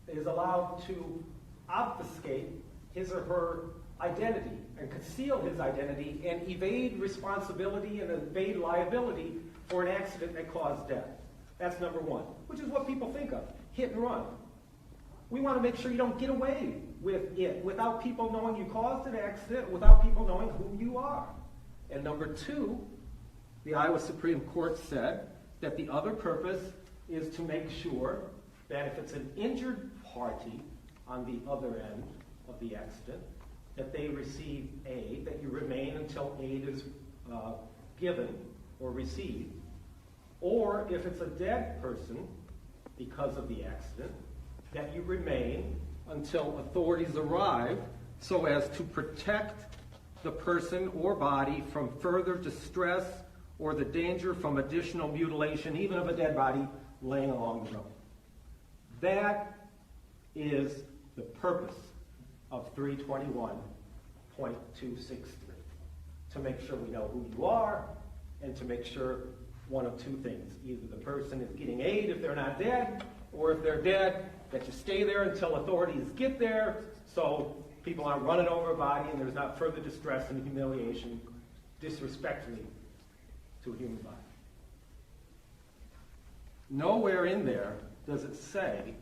is allowed to obfuscate his or her identity and conceal his identity and evade responsibility and evade liability for an accident that caused death. That's number one, which is what people think of, hit and run. We want to make sure you don't get away with it without people knowing you caused an accident, without people knowing who you are. And number two, the Iowa Supreme Court said that the other purpose is to make sure that if it's an injured party on the other end of the accident, that they receive aid, that you remain until aid is given or received, or if it's a dead person because of the accident, that you remain until authorities arrive so as to protect the person or body from further distress or the danger from additional mutilation, even of a dead body laying along the road. That is the purpose of 321.263, to make sure we know who you are and to make sure one of two things. Either the person is getting aid if they're not dead, or if they're dead, that you stay there until authorities get there so people aren't running over a body and there's not further distress and humiliation disrespectfully to a human body. Nowhere in there does it say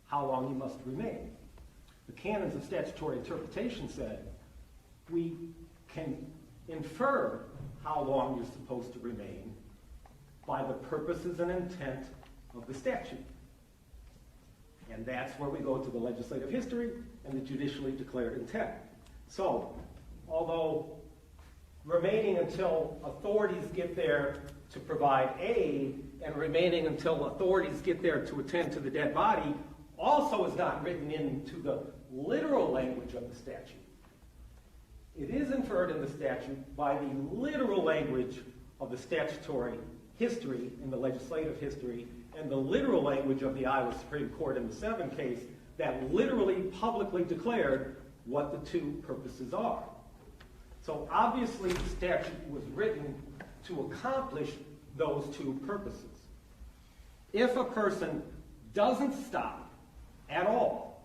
how long you must remain. The canons of statutory interpretation said we can infer how long you're supposed to remain by the purposes and intent of the statute. And that's where we go to the legislative history and the judicially declared intent. So, although remaining until authorities get there to provide aid and remaining until authorities get there to attend to the dead body also is not written into the literal language of the statute. It is inferred in the statute by the literal language of the statutory history in the legislative history and the literal language of the Iowa Supreme Court in the Seven case that literally publicly declared what the two purposes are. So obviously the statute was written to accomplish those two purposes. If a person doesn't stop at all,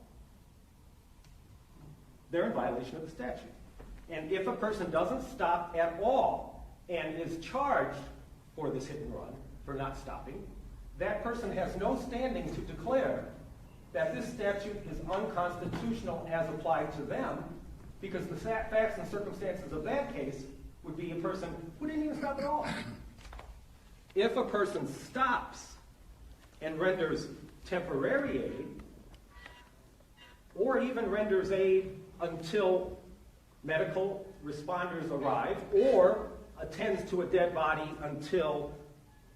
they're in violation of the statute. And if a person doesn't stop at all and is charged for this hit and run, for not stopping, that person has no standing to declare that this statute is unconstitutional as applied to them, because the facts and circumstances of that case would be a person who didn't even stop at all. If a person stops and renders temporary aid, or even renders aid until medical responders arrive, or attends to a dead body until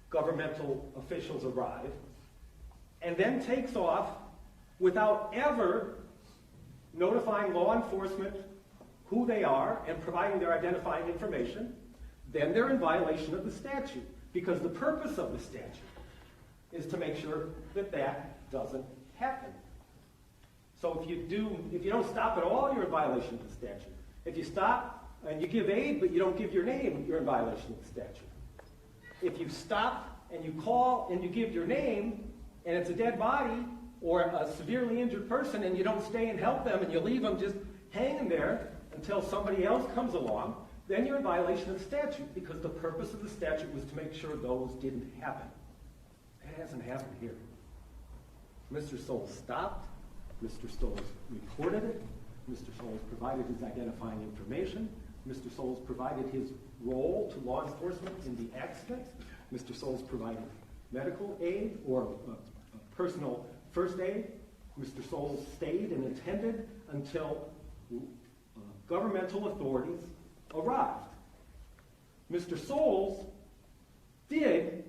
governmental officials arrive, and then takes off without ever notifying law enforcement who they are and providing their identifying information, then they're in violation of the statute, because the purpose of the statute is to make sure that that doesn't happen. So if you don't stop at all, you're in violation of the statute. If you stop and you give aid but you don't give your name, you're in violation of the statute. If you stop and you call and you give your name and it's a dead body or a severely injured person and you don't stay and help them and you leave them just hanging there until somebody else comes along, then you're in violation of the statute, because the purpose of the statute was to make sure those didn't happen. That hasn't happened here. Mr. Souls stopped. Mr. Souls reported it. Mr. Souls provided his identifying information. Mr. Souls provided his role to law enforcement in the accident. Mr. Souls provided medical aid or personal first aid. Mr. Souls stayed and attended until governmental authorities arrived. Mr. Souls did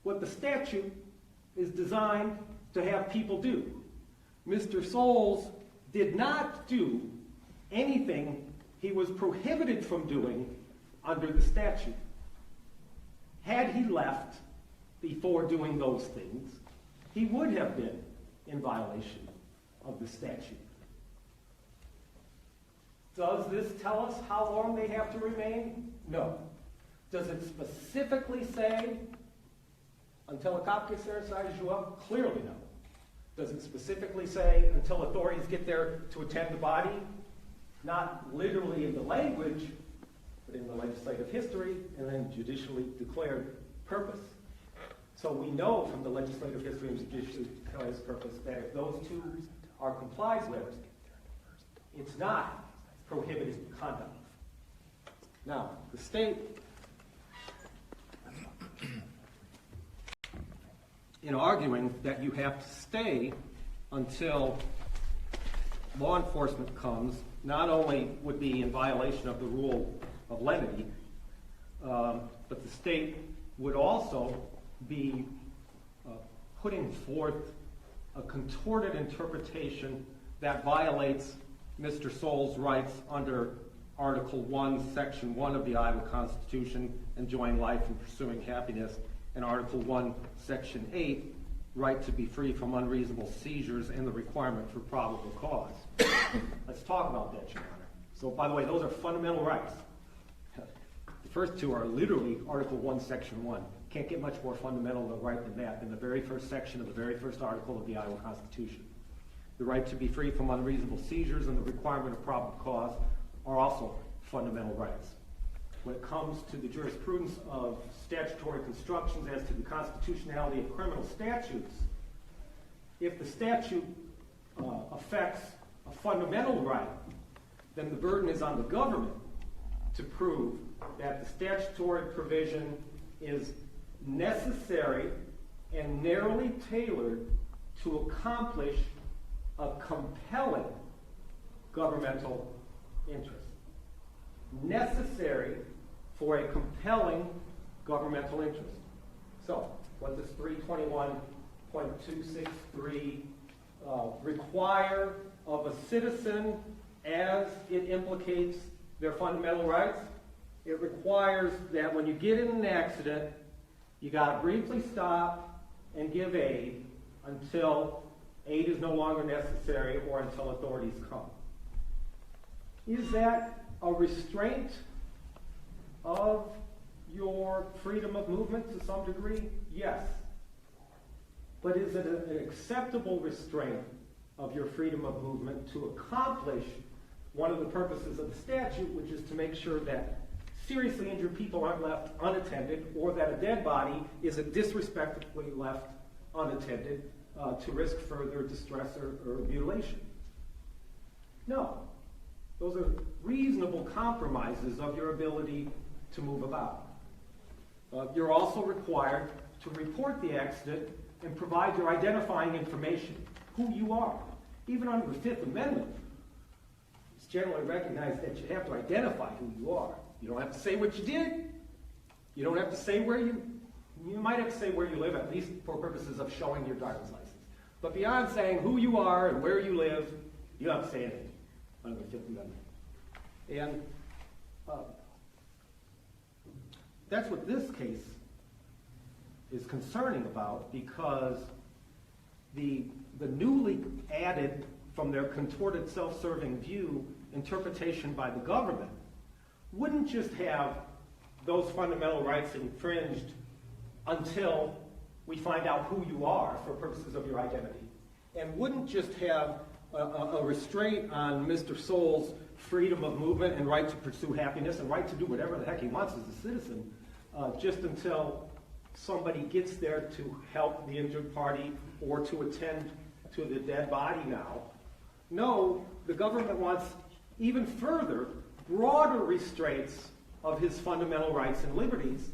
what the statute is designed to have people do. Mr. Souls did not do anything he was prohibited from doing under the statute. Had he left before doing those things, he would have been in violation of the statute. Does this tell us how long they have to remain? No. Does it specifically say until a cop gets there and sizes you up? Clearly no. Does it specifically say until authorities get there to attend the body? Not literally in the language, but in the legislative history and then judicially declared purpose. So we know from the legislative history and judicially declared purpose that if those two are complied with, it's not prohibited conduct. Now, the state, in arguing that you have to stay until law enforcement comes, not only would be in violation of the rule of lenity, but the state would also be putting forth a contorted interpretation that violates Mr. Soul's rights under Article 1, Section 1 of the Iowa Constitution, enjoying life and pursuing happiness, and Article 1, Section 8, right to be free from unreasonable seizures and the requirement for probable cause. Let's talk about that, Your Honor. So, by the way, those are fundamental rights. The first two are literally Article 1, Section 1. Can't get much more fundamental of a right than that in the very first section of the very first article of the Iowa Constitution. The right to be free from unreasonable seizures and the requirement of probable cause are also fundamental rights. When it comes to the jurisprudence of statutory constructions as to the constitutionality of criminal statutes, if the statute affects a fundamental right, then the burden is on the government to prove that the statutory provision is necessary and narrowly tailored to accomplish a compelling governmental interest. Necessary for a compelling governmental interest. So, what does 321.263 require of a citizen as it implicates their fundamental rights? It requires that when you get in an accident, you got to briefly stop and give aid until aid is no longer necessary or until authorities come. Is that a restraint of your freedom of movement to some degree? Yes. But is it an acceptable restraint of your freedom of movement to accomplish one of the purposes of the statute, which is to make sure that seriously injured people aren't left unattended, or that a dead body isn't disrespectfully left unattended to risk further distress or mutilation? No. Those are reasonable compromises of your ability to move about. You're also required to report the accident and provide your identifying information, who you are. Even under the Fifth Amendment, it's generally recognized that you have to identify who you are. You don't have to say what you did. You don't have to say where you might have to say where you live, at least for purposes of showing your driver's license. But beyond saying who you are and where you live, you don't have to say anything under the Fifth Amendment. And that's what this case is concerning about, because the newly added, from their contorted self-serving view, interpretation by the government wouldn't just have those fundamental rights infringed until we find out who you are for purposes of your identity, and wouldn't just have a restraint on Mr. Soul's freedom of movement and right to pursue happiness and right to do whatever the heck he wants as a citizen, just until somebody gets there to help the injured party or to attend to the dead body now. No, the government wants even further, broader restraints of his fundamental rights and liberties,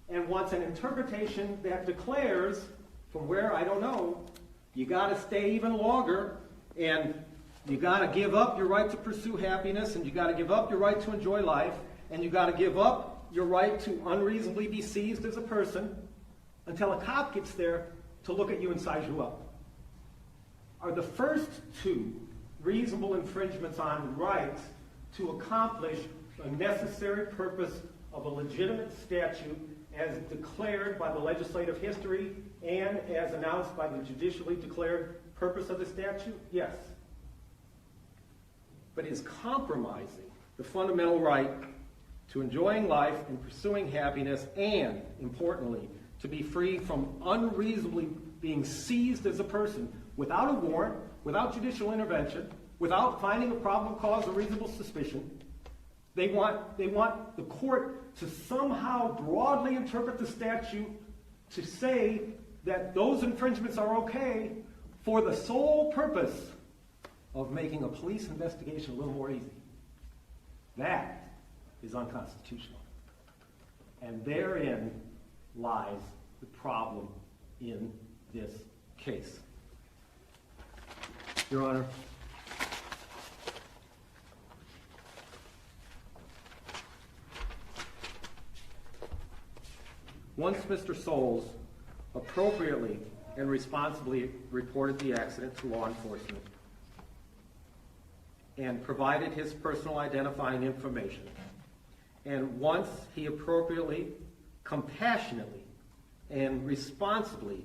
and wants an interpretation that declares, from where, I don't know, you got to stay even longer, and you got to give up your right to pursue happiness, and you got to give up your right to enjoy life, and you got to give up your right to unreasonably be seized as a person until a cop gets there to look at you and size you up. Are the first two reasonable infringements on rights to accomplish a necessary purpose of a legitimate statute as declared by the legislative history and as announced by the judicially declared purpose of the statute? Yes. But is compromising the fundamental right to enjoying life and pursuing happiness, and, importantly, to be free from unreasonably being seized as a person without a warrant, without judicial intervention, without finding a probable cause or reasonable suspicion. They want the court to somehow broadly interpret the statute to say that those infringements are okay for the sole purpose of making a police investigation a little more easy. That is unconstitutional. And therein lies the problem in this case. Your Honor, once Mr. Souls appropriately and responsibly reported the accident to law enforcement and provided his personal identifying information, and once he appropriately, compassionately, and responsibly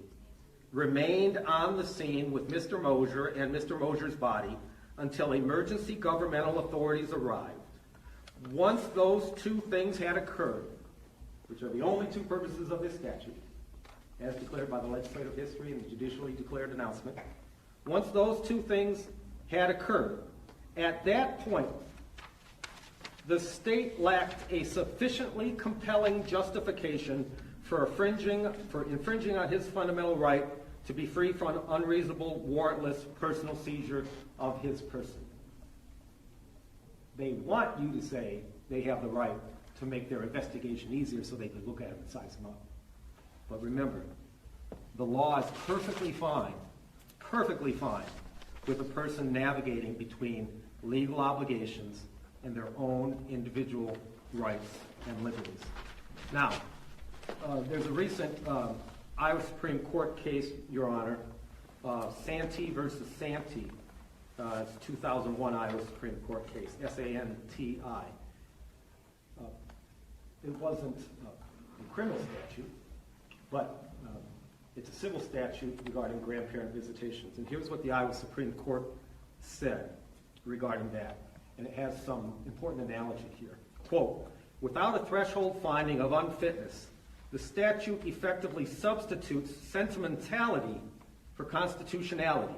remained on the scene with Mr. Mosier and Mr. Mosier's body until emergency governmental authorities arrived. Once those two things had occurred, which are the only two purposes of this statute, as declared by the legislative history and the judicially declared announcement, once those two things had occurred, at that point, the state lacked a sufficiently compelling justification for infringing on his fundamental right to be free from unreasonable, warrantless personal seizure of his person. They want you to say they have the right to make their investigation easier so they can look at him and size him up. But remember, the law is perfectly fine with a person navigating between legal obligations and their own individual rights and liberties. Now, there's a recent Iowa Supreme Court case, Your Honor, Santee versus Santee. It's a 2001 Iowa Supreme Court case, S-A-N-T-I. It wasn't a criminal statute, but it's a civil statute regarding grandparent visitations. And here's what the Iowa Supreme Court said regarding that. And it has some important analogy here. Quote, without a threshold finding of unfitness, the statute effectively substitutes sentimentality for constitutionality.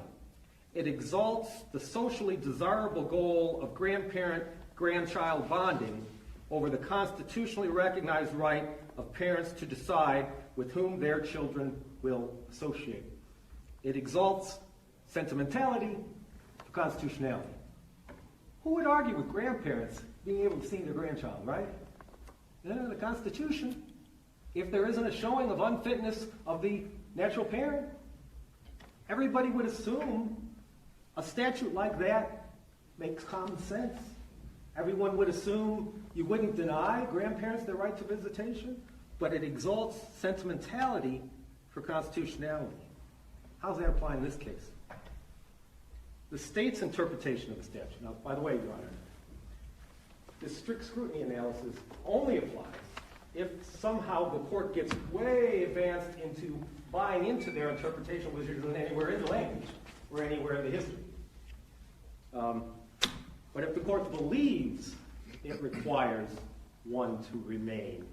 It exalts the socially desirable goal of grandparent-grandchild bonding over the constitutionally recognized right of parents to decide with whom their children will associate. It exalts sentimentality for constitutionality. Who would argue with grandparents being able to see their grandchild, right? The Constitution. If there isn't a showing of unfitness of the natural parent, everybody would assume a statute like that makes common sense. Everyone would assume you wouldn't deny grandparents their right to visitation, but it exalts sentimentality for constitutionality. How does that apply in this case? The state's interpretation of the statute. Now, by the way, Your Honor, this strict scrutiny analysis only applies if somehow the court gets way advanced into buying into their interpretation, which isn't anywhere in the language or anywhere in the history. But if the court believes it requires one to remain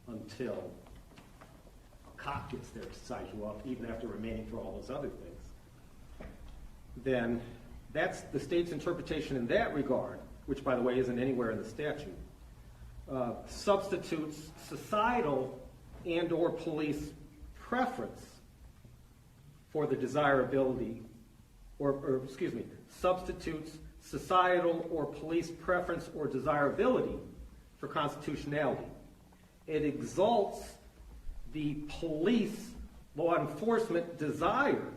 until a cop gets there to size you up, even after remaining for all those other things, then that's the state's interpretation in that regard, which, by the way, isn't anywhere in the statute, substitutes societal and or police preference for the desirability, substitutes societal or police preference or desirability for constitutionality. It exalts the police law enforcement desire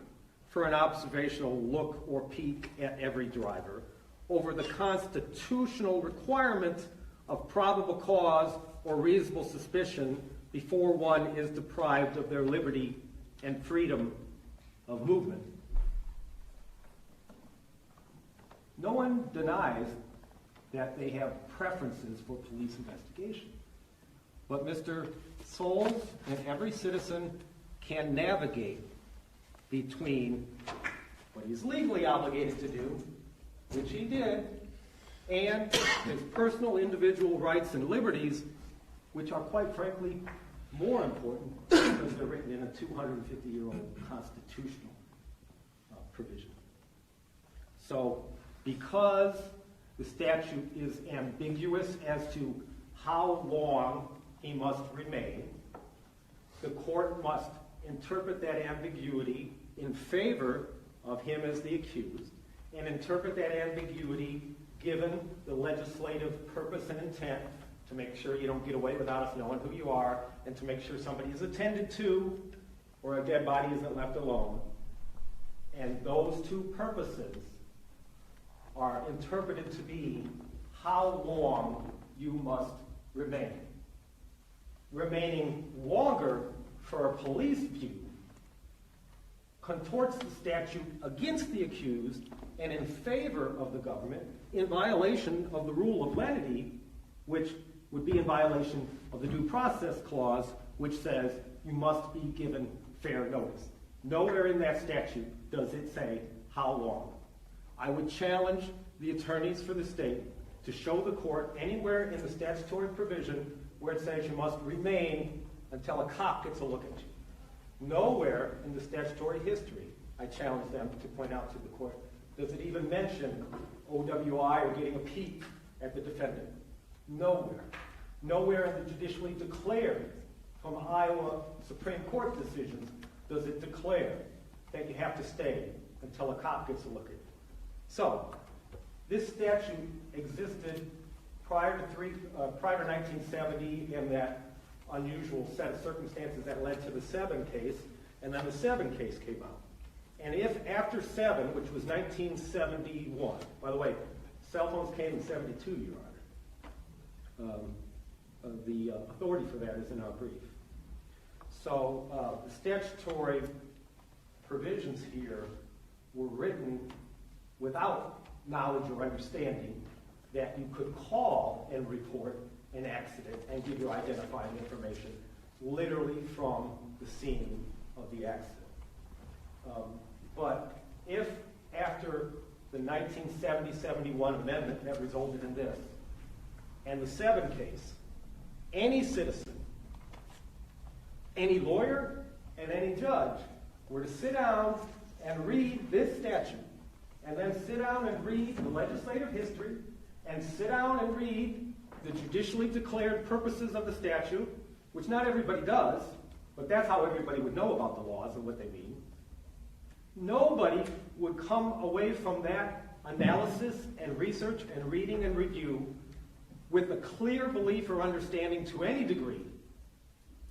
for an observational look or peek at every driver over the constitutional requirement of probable cause or reasonable suspicion before one is deprived of their liberty and freedom of movement. No one denies that they have preferences for police investigation. But Mr. Souls and every citizen can navigate between what he's legally obligated to do, which he did, and his personal individual rights and liberties, which are quite frankly more important because they're written in a 250-year-old constitutional provision. So because the statute is ambiguous as to how long he must remain, the court must interpret that ambiguity in favor of him as the accused, and interpret that ambiguity given the legislative purpose and intent to make sure you don't get away without us knowing who you are, and to make sure somebody is attended to or a dead body isn't left alone. And those two purposes are interpreted to be how long you must remain. remaining longer for a police view contorts the statute against the accused and in favor of the government in violation of the rule of lenity, which would be in violation of the Due Process Clause, which says you must be given fair notice. Nowhere in that statute does it say how long. I would challenge the attorneys for the state to show the court anywhere in the statutory provision where it says you must remain until a cop gets a look at you. Nowhere in the statutory history, I challenge them to point out to the court, does it even mention OWI or getting a peek at the defendant. Nowhere. Nowhere in the judicially declared from Iowa Supreme Court decisions does it declare that you have to stay until a cop gets a look at you. So, this statute existed prior to 1970 in that unusual set of circumstances that led to the 7 case, and then the 7 case came out. And if after 7, which was 1971, by the way, cell phones came in 72, Your Honor. The authority for that is in our brief. So the statutory provisions here were written without knowledge or understanding that you could call and report an accident and give your identifying information literally from the scene of the accident. But if after the 1970-71 amendment that resulted in this, and the 7 case, any citizen, any lawyer, and any judge were to sit down and read this statute, and then sit down and read the legislative history, and sit down and read the judicially declared purposes of the statute, which not everybody does, but that's how everybody would know about the laws and what they mean, nobody would come away from that analysis and research and reading and review with a clear belief or understanding to any degree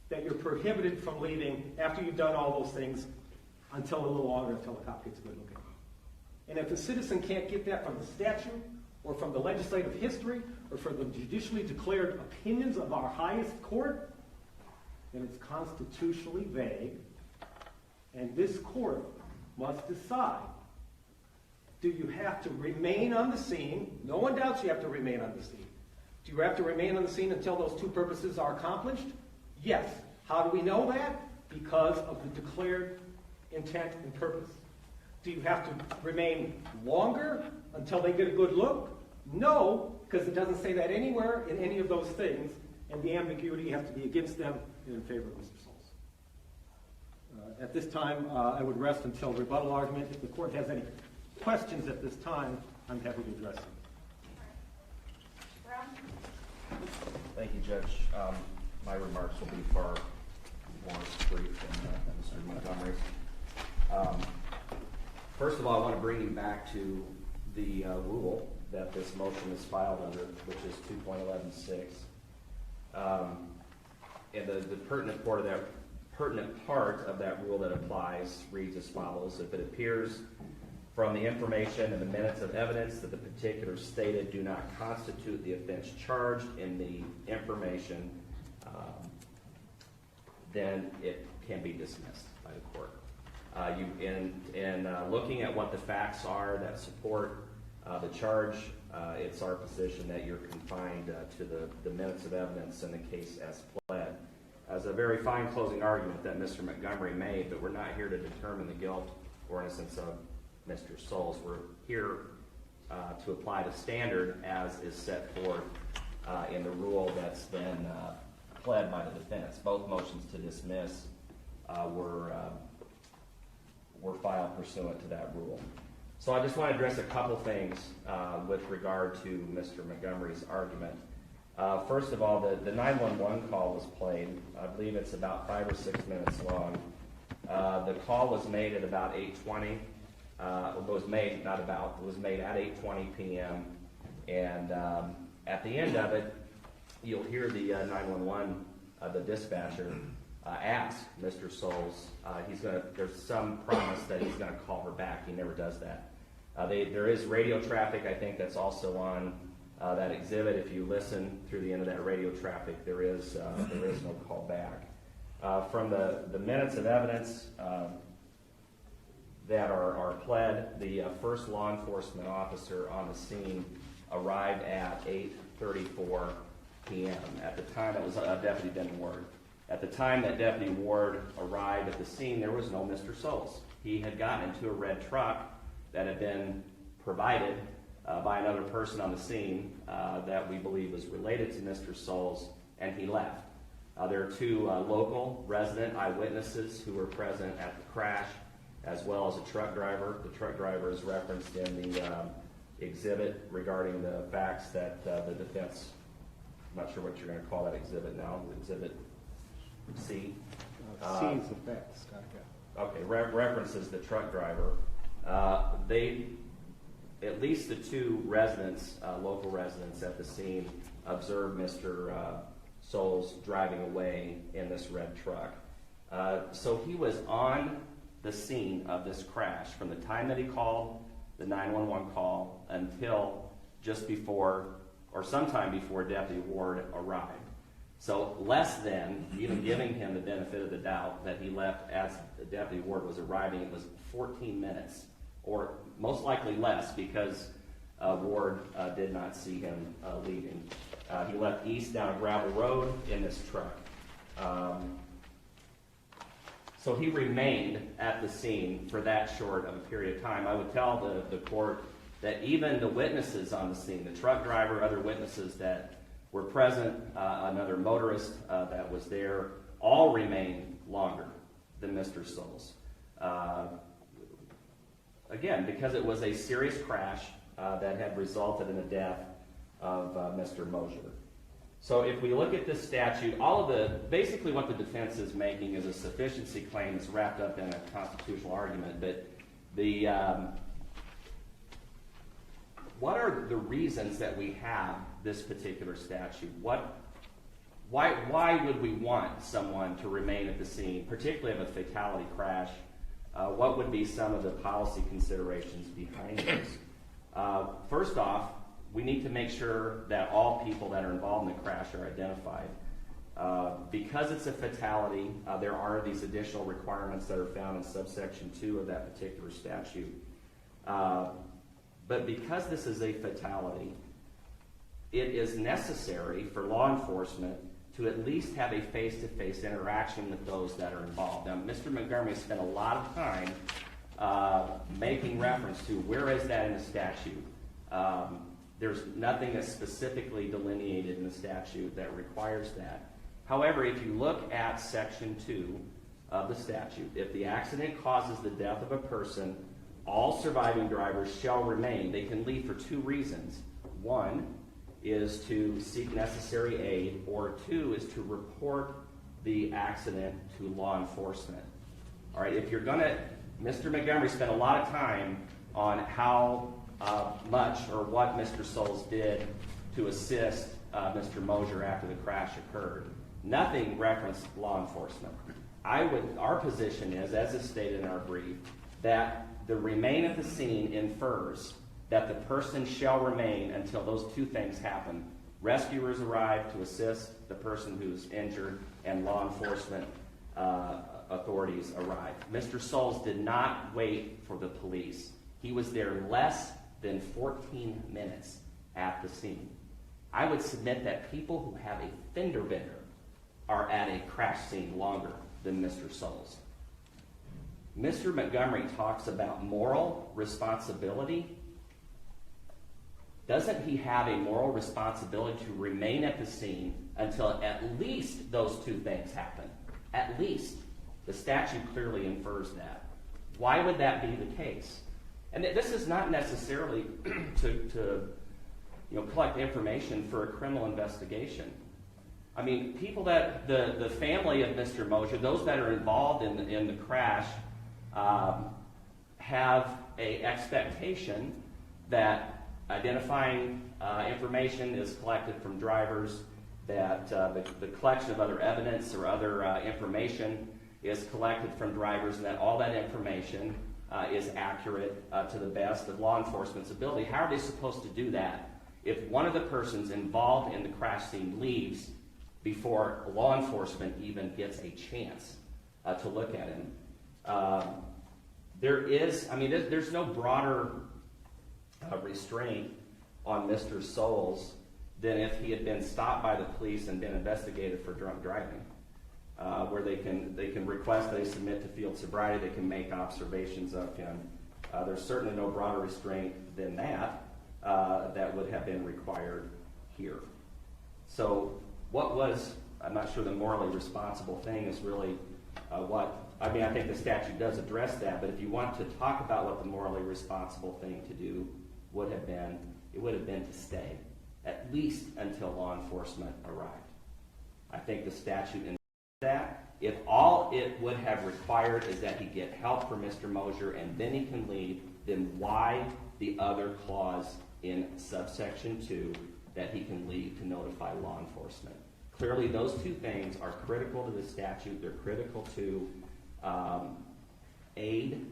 that you're prohibited from leaving after you've done all those things until a little longer, until the cop gets a good look at you. And if a citizen can't get that from the statute or from the legislative history or from the judicially declared opinions of our highest court, then it's constitutionally vague, and this court must decide, do you have to remain on the scene? No one doubts you have to remain on the scene. Do you have to remain on the scene until those 2 purposes are accomplished? Yes. How do we know that? Because of the declared intent and purpose. Do you have to remain longer until they get a good look? No, because it doesn't say that anywhere in any of those things, and the ambiguity has to be against them and in favor of Mr. Souls. At this time, I would rest until rebuttal argument. If the court has any questions at this time, I'm happy to address them. Brown? Thank you, Judge. My remarks will be far more brief than Mr. Montgomery's. First of all, I want to bring you back to the rule that this motion is filed under, which is 2.11.6. And the pertinent part of that rule that applies reads as follows: if it appears from the information and the minutes of evidence that the particulars stated do not constitute the offense charged in the information, then it can be dismissed by the court. In looking at what the facts are that support the charge, it's our position that you're confined to the minutes of evidence in the case as pled. As a very fine closing argument that Mr. Montgomery made, but we're not here to determine the guilt or innocence of Mr. Souls. We're here to apply the standard as is set forth in the rule that's been pled by the defense. Both motions to dismiss were filed pursuant to that rule. So I just want to address a couple things with regard to Mr. Montgomery's argument. First of all, the 911 call was played. I believe it's about 5 or 6 minutes long. The call was made at about 8:20. It was made at 8:20 p.m. And at the end of it, you'll hear the 911, the dispatcher, ask Mr. Souls. There's some promise that he's going to call her back. He never does that. There is radio traffic, I think, that's also on that exhibit. If you listen through the end of that radio traffic, there is no call back. From the minutes of evidence that are pled, the first law enforcement officer on the scene arrived at 8:34 p.m. At the time, it was Deputy Denny Ward. At the time that Deputy Ward arrived at the scene, there was no Mr. Souls. He had gotten into a red truck that had been provided by another person on the scene that we believe was related to Mr. Souls, and he left. There are two local resident eyewitnesses who were present at the crash, as well as a truck driver. The truck driver is referenced in the exhibit regarding the facts that the defense, I'm not sure what you're going to call that exhibit now, Exhibit C. C is the facts. Okay, references the truck driver. At least the two residents, local residents at the scene, observed Mr. Souls driving away in this red truck. So he was on the scene of this crash from the time that he called the 911 call until just before, or sometime before Deputy Ward arrived. So less than, even giving him the benefit of the doubt that he left as Deputy Ward was arriving, it was 14 minutes, or most likely less, because Ward did not see him leaving. He left east down a gravel road in this truck. So he remained at the scene for that short of a period of time. I would tell the court that even the witnesses on the scene, the truck driver, other witnesses that were present, another motorist that was there, all remained longer than Mr. Souls. Again, because it was a serious crash that had resulted in the death of Mr. Mosier. So if we look at this statute, basically what the defense is making is a sufficiency claim that's wrapped up in a constitutional argument, but what are the reasons that we have this particular statute? Why would we want someone to remain at the scene, particularly of a fatality crash? What would be some of the policy considerations behind this? First off, we need to make sure that all people that are involved in the crash are identified. Because it's a fatality, there are these additional requirements that are found in subsection 2 of that particular statute. But because this is a fatality, it is necessary for law enforcement to at least have a face-to-face interaction with those that are involved. Now, Mr. Montgomery spent a lot of time making reference to where is that in the statute. There's nothing that's specifically delineated in the statute that requires that. However, if you look at section 2 of the statute, if the accident causes the death of a person, all surviving drivers shall remain. They can leave for two reasons. One is to seek necessary aid, or two is to report the accident to law enforcement. All right, if you're going to, Mr. Montgomery spent a lot of time on how much or what Mr. Souls did to assist Mr. Mosier after the crash occurred. Nothing referenced law enforcement. Our position is, as is stated in our brief, that the remain at the scene infers that the person shall remain until those two things happen. Rescuers arrive to assist the person who's injured, and law enforcement authorities arrive. Mr. Souls did not wait for the police. He was there less than 14 minutes at the scene. I would submit that people who have a fender bender are at a crash scene longer than Mr. Souls. Mr. Montgomery talks about moral responsibility. Doesn't he have a moral responsibility to remain at the scene until at least those two things happen? At least. The statute clearly infers that. Why would that be the case? And this is not necessarily to collect information for a criminal investigation. I mean, people that, the family of Mr. Mosier, those that are involved in the crash, have a expectation that identifying information is collected from drivers, that the collection of other evidence or other information is collected from drivers, and that all that information is accurate to the best of law enforcement's ability. How are they supposed to do that if one of the persons involved in the crash scene leaves before law enforcement even gets a chance to look at him. There's no broader restraint on Mr. Souls than if he had been stopped by the police and been investigated for drunk driving, where they can request that he submit to field sobriety, they can make observations of him. There's certainly no broader restraint than that that would have been required here. So what was, I'm not sure the morally responsible thing is really I think the statute does address that, but if you want to talk about what the morally responsible thing to do would have been, it would have been to stay, at least until law enforcement arrived. I think the statute in that, if all it would have required is that he get help from Mr. Mosier and then he can leave, then why the other clause in subsection 2 that he can leave to notify law enforcement? Clearly, those two things are critical to the statute. They're critical to aid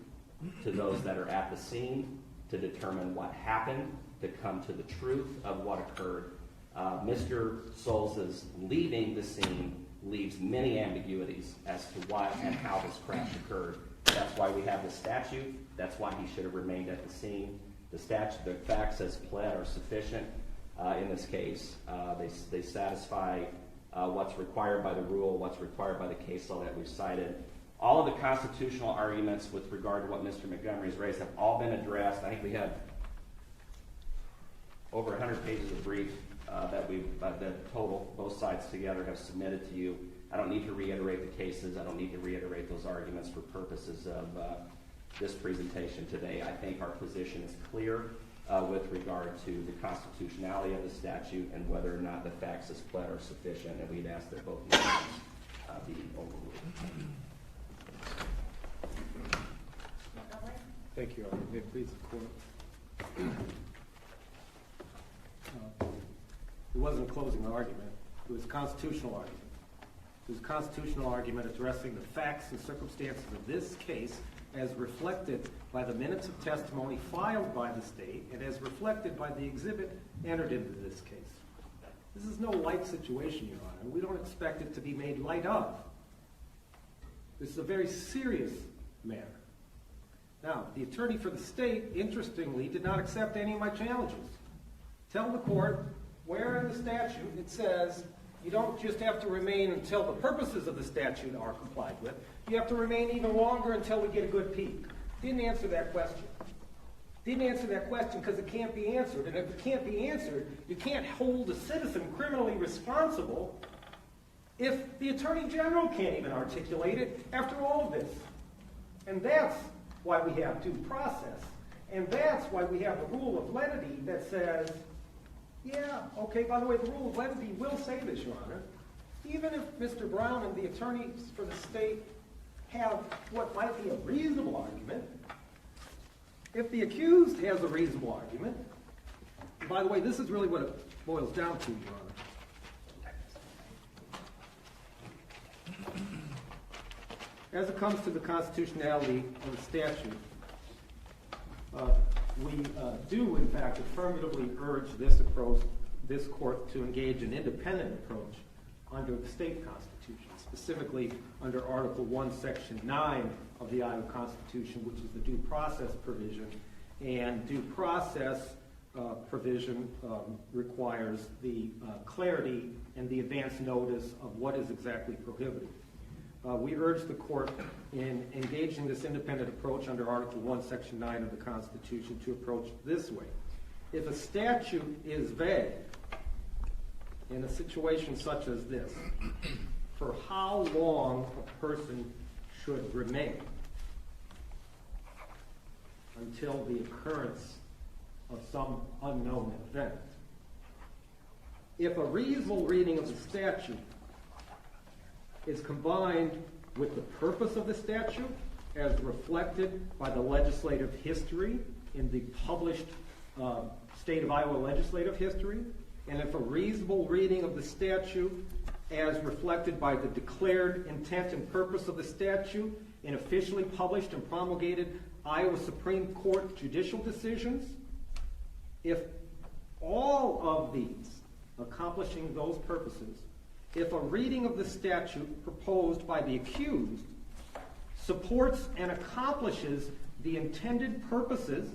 to those that are at the scene to determine what happened, to come to the truth of what occurred. Mr. Souls' leaving the scene leaves many ambiguities as to why and how this crash occurred. That's why we have the statute. That's why he should have remained at the scene. The facts as pled are sufficient in this case. They satisfy what's required by the rule, what's required by the case law that we've cited. All of the constitutional arguments with regard to what Mr. Montgomery has raised have all been addressed. I think we have over 100 pages of brief that total, both sides together, have submitted to you. I don't need to reiterate the cases. I don't need to reiterate those arguments for purposes of this presentation today. I think our position is clear with regard to the constitutionality of the statute and whether or not the facts as pled are sufficient, and we'd ask that both motions be overruled. Thank you, Your Honor. May it please the court. It wasn't a closing argument. It was a constitutional argument. It was a constitutional argument addressing the facts and circumstances of this case as reflected by the minutes of testimony filed by the state and as reflected by the exhibit entered into this case. This is no light situation, Your Honor. We don't expect it to be made light of. This is a very serious matter. Now, the attorney for the state, interestingly, did not accept any of my challenges. Tell the court where in the statute it says you don't just have to remain until the purposes of the statute are complied with. You have to remain even longer until we get a good peek. Didn't answer that question. Didn't answer that question because it can't be answered. And if it can't be answered, you can't hold a citizen criminally responsible if the Attorney General can't even articulate it after all of this. And that's why we have due process. And that's why we have the rule of lenity that says, yeah, okay, by the way, the rule of lenity will say this, Your Honor. Even if Mr. Brown and the attorneys for the state have what might be a reasonable argument, if the accused has a reasonable argument, by the way, this is really what it boils down to, Your Honor. As it comes to the constitutionality of the statute, we do, in fact, affirmatively urge this court to engage an independent approach under the state constitution, specifically under Article 1, Section 9 of the Iowa Constitution, which is the due process provision. And due process provision requires the clarity and the advance notice of what is exactly prohibited. We urge the court in engaging this independent approach under Article 1, Section 9 of the Constitution to approach this way. If a statute is vague in a situation such as this, for how long a person should remain until the occurrence of some unknown event, if a reasonable reading of the statute is combined with the purpose of the statute as reflected by the legislative history in the published State of Iowa legislative history, and if a reasonable reading of the statute as reflected by the declared intent and purpose of the statute in officially published and promulgated Iowa Supreme Court judicial decisions, if all of these accomplishing those purposes, if a reading of the statute proposed by the accused supports and accomplishes the intended purposes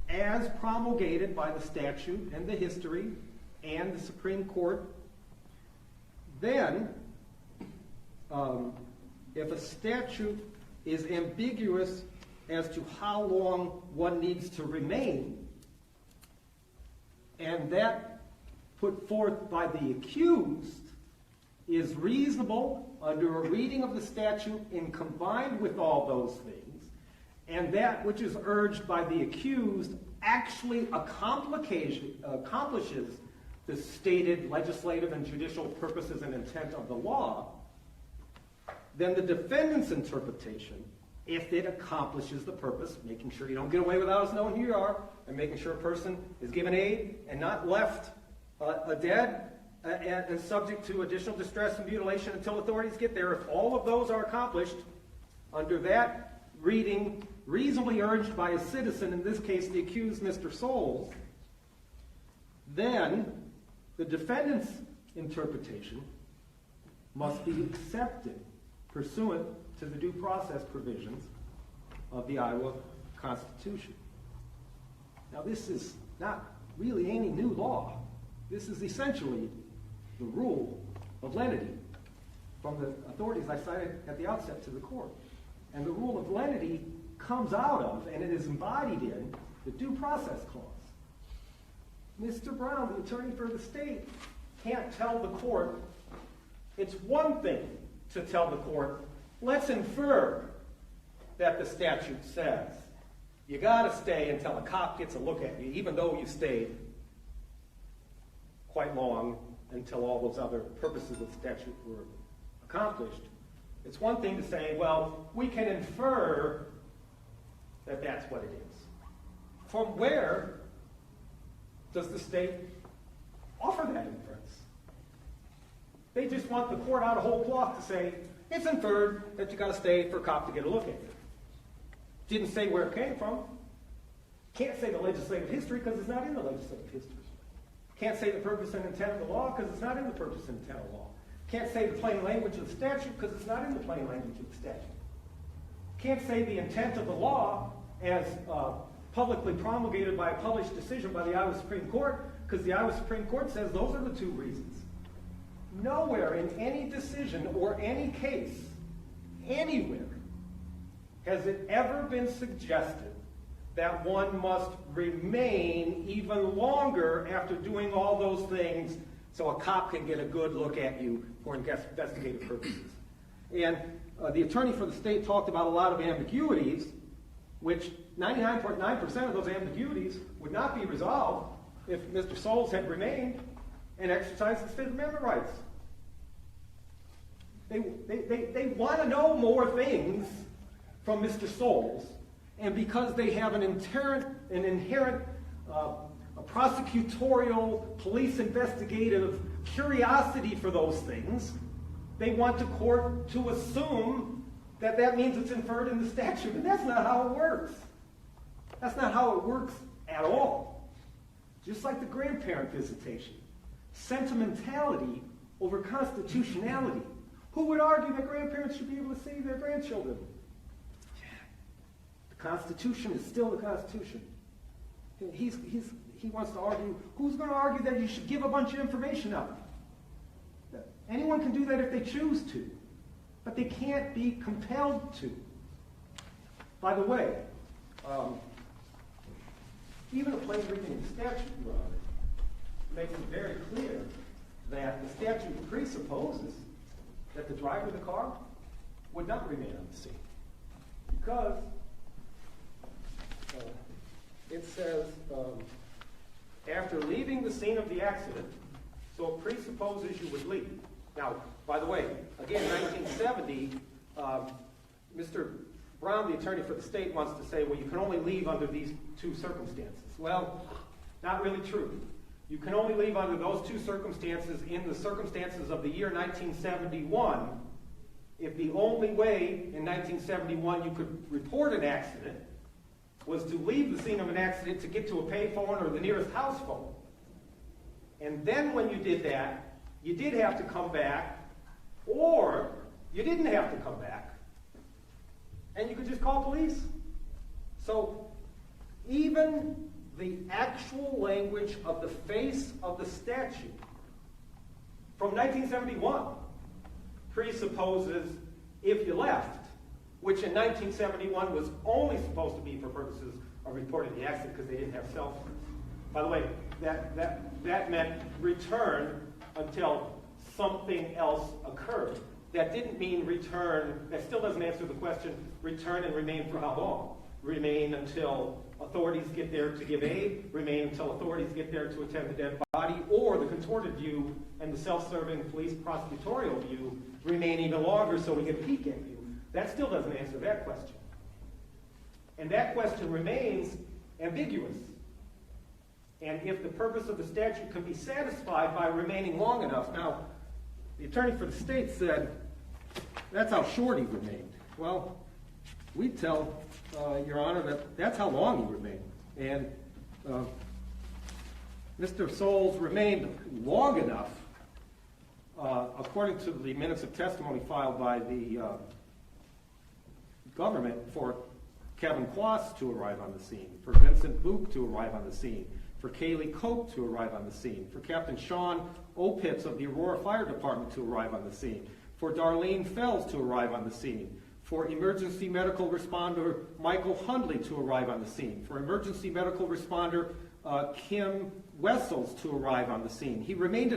as promulgated by the statute and the history and the Supreme Court, then if a statute is ambiguous as to how long one needs to remain, and that put forth by the accused is reasonable under a reading of the statute and combined with all those things, and that which is urged by the accused actually accomplishes the stated legislative and judicial purposes and intent of the law, then the defendant's interpretation, if it accomplishes the purpose, making sure you don't get away without us knowing who you are, and making sure a person is given aid and not left dead and subject to additional distress and mutilation until authorities get there, if all of those are accomplished under that reading reasonably urged by a citizen, in this case the accused, Mr. Souls, then the defendant's interpretation must be accepted pursuant to the due process provisions of the Iowa Constitution. Now, this is not really any new law. This is essentially the rule of lenity from the authorities I cited at the outset to the court. And the rule of lenity comes out of, and it is embodied in, the due process clause. Mr. Brown, the attorney for the state, can't tell the court, it's one thing to tell the court, let's infer that the statute says you got to stay until a cop gets a look at you, even though you stayed quite long until all those other purposes of the statute were accomplished. It's one thing to say, well, we can infer that that's what it is. From where does the state offer that inference? They just want the court out of whole cloth to say, it's inferred that you got to stay for a cop to get a look at you. Didn't say where it came from. Can't say the legislative history because it's not in the legislative history. Can't say the purpose and intent of the law because it's not in the purpose and intent of the law. Can't say the plain language of the statute because it's not in the plain language of the statute. Can't say the intent of the law as publicly promulgated by a published decision by the Iowa Supreme Court because the Iowa Supreme Court says those are the two reasons. Nowhere in any decision or any case, anywhere, has it ever been suggested that one must remain even longer after doing all those things so a cop can get a good look at you for investigative purposes. And the attorney for the state talked about a lot of ambiguities, which 99.9% of those ambiguities would not be resolved if Mr. Souls had remained and exercised his Fifth Amendment rights. They want to know more things from Mr. Souls, and because they have an inherent prosecutorial, police investigative curiosity for those things, they want the court to assume that that means it's inferred in the statute, and that's not how it works. That's not how it works at all. Just like the grandparent visitation. Sentimentality over constitutionality. Who would argue that grandparents should be able to see their grandchildren? The Constitution is still the Constitution. He wants to argue, who's going to argue that you should give a bunch of information up? Anyone can do that if they choose to, but they can't be compelled to. By the way, even a plain reading of the statute, Your Honor, makes it very clear that the statute presupposes that the driver of the car would not remain on the scene. Because it says, after leaving the scene of the accident, so it presupposes you would leave. Now, by the way, again, 1970, Mr. Brown, the attorney for the state, wants to say, well, you can only leave under these two circumstances. Well, not really true. You can only leave under those two circumstances in the circumstances of the year 1971 if the only way in 1971 you could report an accident was to leave the scene of an accident to get to a payphone or the nearest house phone. And then when you did that, you did have to come back, or you didn't have to come back, and you could just call police. So even the actual language of the face of the statute from 1971 presupposes if you left, which in 1971 was only supposed to be for purposes of reporting the accident because they didn't have cell phones. By the way, that meant return until something else occurred. That didn't mean return, that still doesn't answer the question, return and remain for how long? Remain until authorities get there to give aid, remain until authorities get there to attend the dead body, or the contorted view and the self-serving police prosecutorial view remain even longer so we can peek at you. That still doesn't answer that question. And that question remains ambiguous. And if the purpose of the statute can be satisfied by remaining long enough. Now, the attorney for the state said, that's how short he remained. Well, we tell, Your Honor, that that's how long he remained. And Mr. Soules remained long enough, according to the minutes of testimony filed by the government, for Kevin Quast to arrive on the scene, for Vincent Book to arrive on the scene, for Kaylee Cope to arrive on the scene, for Captain Sean Opitz of the Aurora Fire Department to arrive on the scene, for Darlene Fells to arrive on the scene, for emergency medical responder Michael Hundley to arrive on the scene, for emergency medical responder Kim Wessels to arrive on the scene. He remained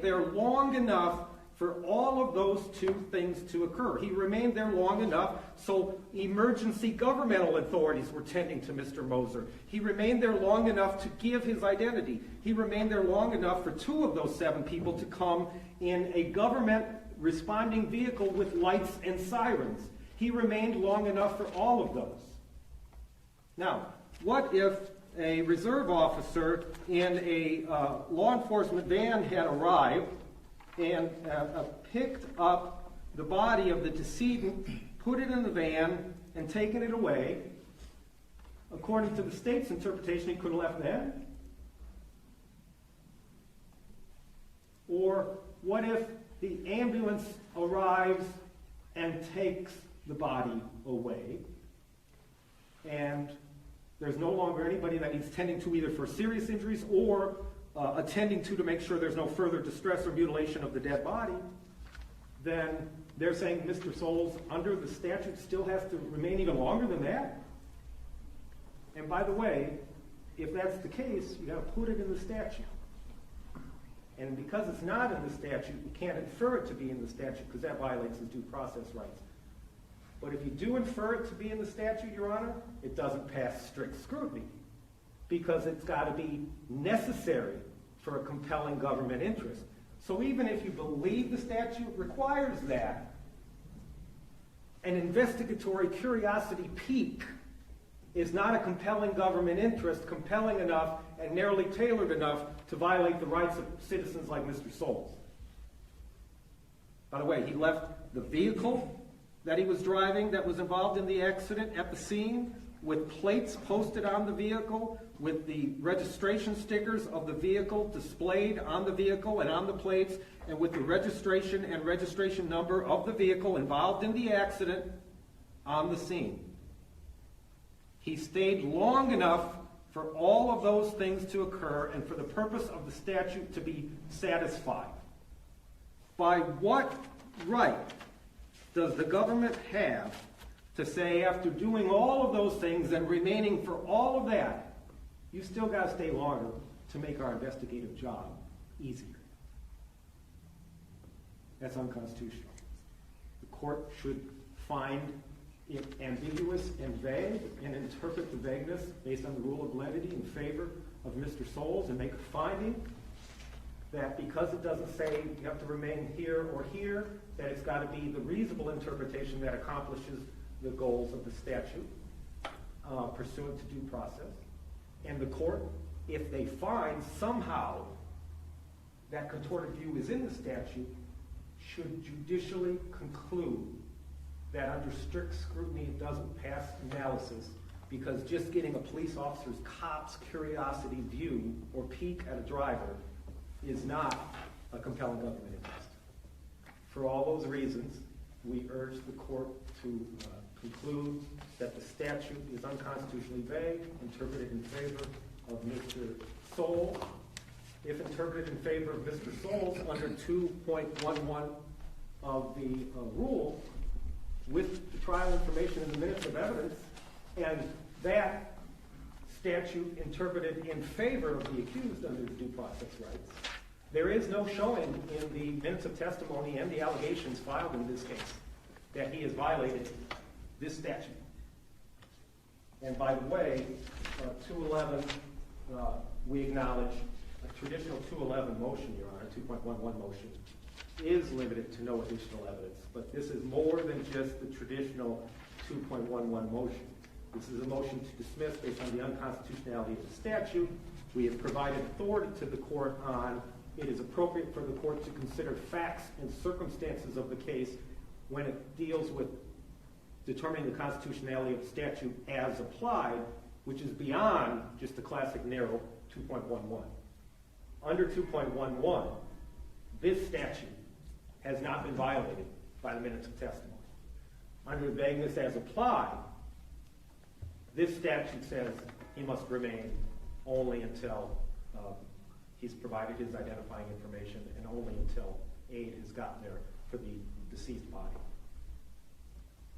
there long enough for all of those two things to occur. He remained there long enough so emergency governmental authorities were tending to Mr. Moser. He remained there long enough to give his identity. He remained there long enough for 2 of those 7 people to come in a government responding vehicle with lights and sirens. He remained long enough for all of those. Now, what if a reserve officer in a law enforcement van had arrived and picked up the body of the decedent, put it in the van, and taken it away? According to the state's interpretation, he could have left then. Or what if the ambulance arrives and takes the body away, and there's no longer anybody that needs tending to either for serious injuries or attending to make sure there's no further distress or mutilation of the dead body? Then they're saying Mr. Soules, under the statute, still has to remain even longer than that? And by the way, if that's the case, you got to put it in the statute. And because it's not in the statute, you can't infer it to be in the statute because that violates his due process rights. But if you do infer it to be in the statute, Your Honor, it doesn't pass strict scrutiny because it's got to be necessary for a compelling government interest. So even if you believe the statute requires that, an investigatory curiosity pique is not a compelling government interest, compelling enough and narrowly tailored enough to violate the rights of citizens like Mr. Soules. By the way, he left the vehicle that he was driving that was involved in the accident at the scene with plates posted on the vehicle, with the registration stickers of the vehicle displayed on the vehicle and on the plates, and with the registration and registration number of the vehicle involved in the accident on the scene. He stayed long enough for all of those things to occur and for the purpose of the statute to be satisfied. By what right does the government have to say, after doing all of those things and remaining for all of that, you still got to stay longer to make our investigative job easier? That's unconstitutional. The court should find it ambiguous and vague and interpret the vagueness based on the rule of lenity in favor of Mr. Soules and make a finding that because it doesn't say you have to remain here or here, that it's got to be the reasonable interpretation that accomplishes the goals of the statute pursuant to due process. And the court, if they find somehow that contorted view is in the statute, should judicially conclude that under strict scrutiny it doesn't pass analysis because just getting a police officer's cop's curiosity view or peek at a driver is not a compelling government interest. For all those reasons, we urge the court to conclude that the statute is unconstitutionally vague, interpreted in favor of Mr. Soles. If interpreted in favor of Mr. Soles under 2.11 of the rule, with the trial information and the minutes of evidence, and that statute interpreted in favor of the accused under the due process rights, there is no showing in the minutes of testimony and the allegations filed in this case that he has violated this statute. And by the way, 211, we acknowledge a traditional 211 motion, Your Honor, 2.11 motion, is limited to no additional evidence. But this is more than just the traditional 2.11 motion. This is a motion to dismiss based on the unconstitutionality of the statute. We have provided authority to the court on it is appropriate for the court to consider facts and circumstances of the case when it deals with determining the constitutionality of the statute as applied, which is beyond just the classic narrow 2.11. Under 2.11, this statute has not been violated by the minutes of testimony. Under vagueness as applied, this statute says he must remain only until he's provided his identifying information and only until aid has gotten there for the deceased body.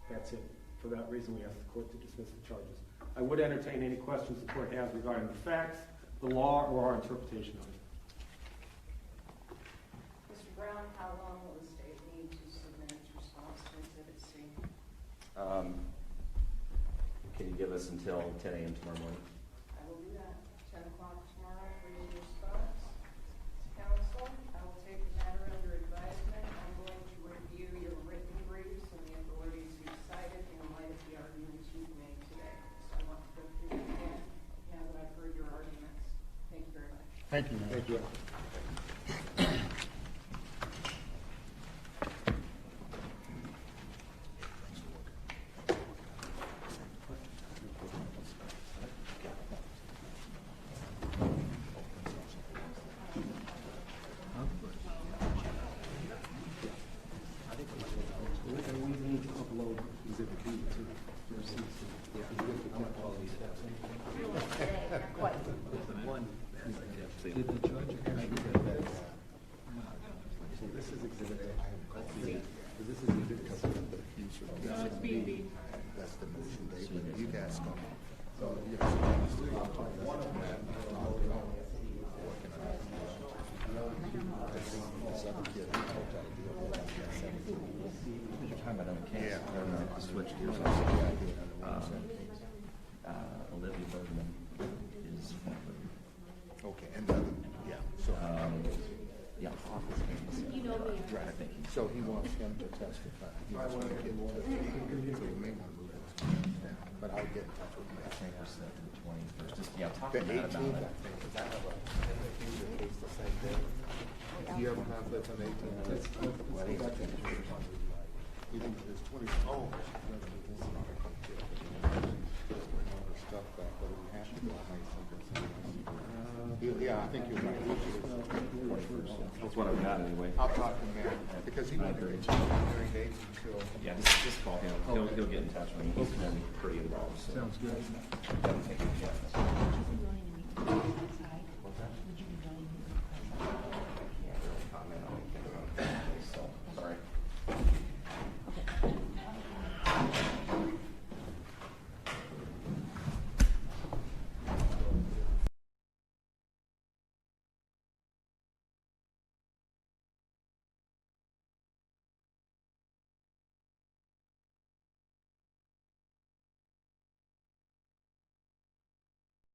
That's it. For that reason, we ask the court to dismiss the charges. I would entertain any questions the court has regarding the facts, the law, or our interpretation of it. Mr. Brown, how long will the state need to submit its response to Exhibit C? Can you give us until 10 a.m. tomorrow morning? I will do that. 10 o'clock tomorrow for your response. Counsel, I will take the matter under advisement. I'm going to review your written briefs and the authorities you've cited in light of the arguments you've made today. So I want to go through them again now that I've heard your arguments. Thank you very much. Thank you, ma'am. Thank you. We need to upload Exhibit B to your receipts. Did the judge actually get that? So this is Exhibit A. This is Exhibit A. No, it's B. That's the motion, David. You guys go. So, Yeah, I switched gears. Olivia Bergman is okay, and the other, yeah, so, yeah, you know me. Right, I think so he wants him to testify. He wants him to get to testify. So we may not move it down, but I'll get in touch with him. Yeah, talk The to Matt 18th, about I it. think, because I have a case the same day. Do you have a conflict on the 18th? You think it's 20? Oh. Stuff back, but we have to go. Yeah, I think you're right. That's what I've got anyway. I'll talk to him because he won't hearing dates until. Yeah, just call him. He'll get in touch with me. He's been pretty involved. So. Sounds good. Doesn't take much.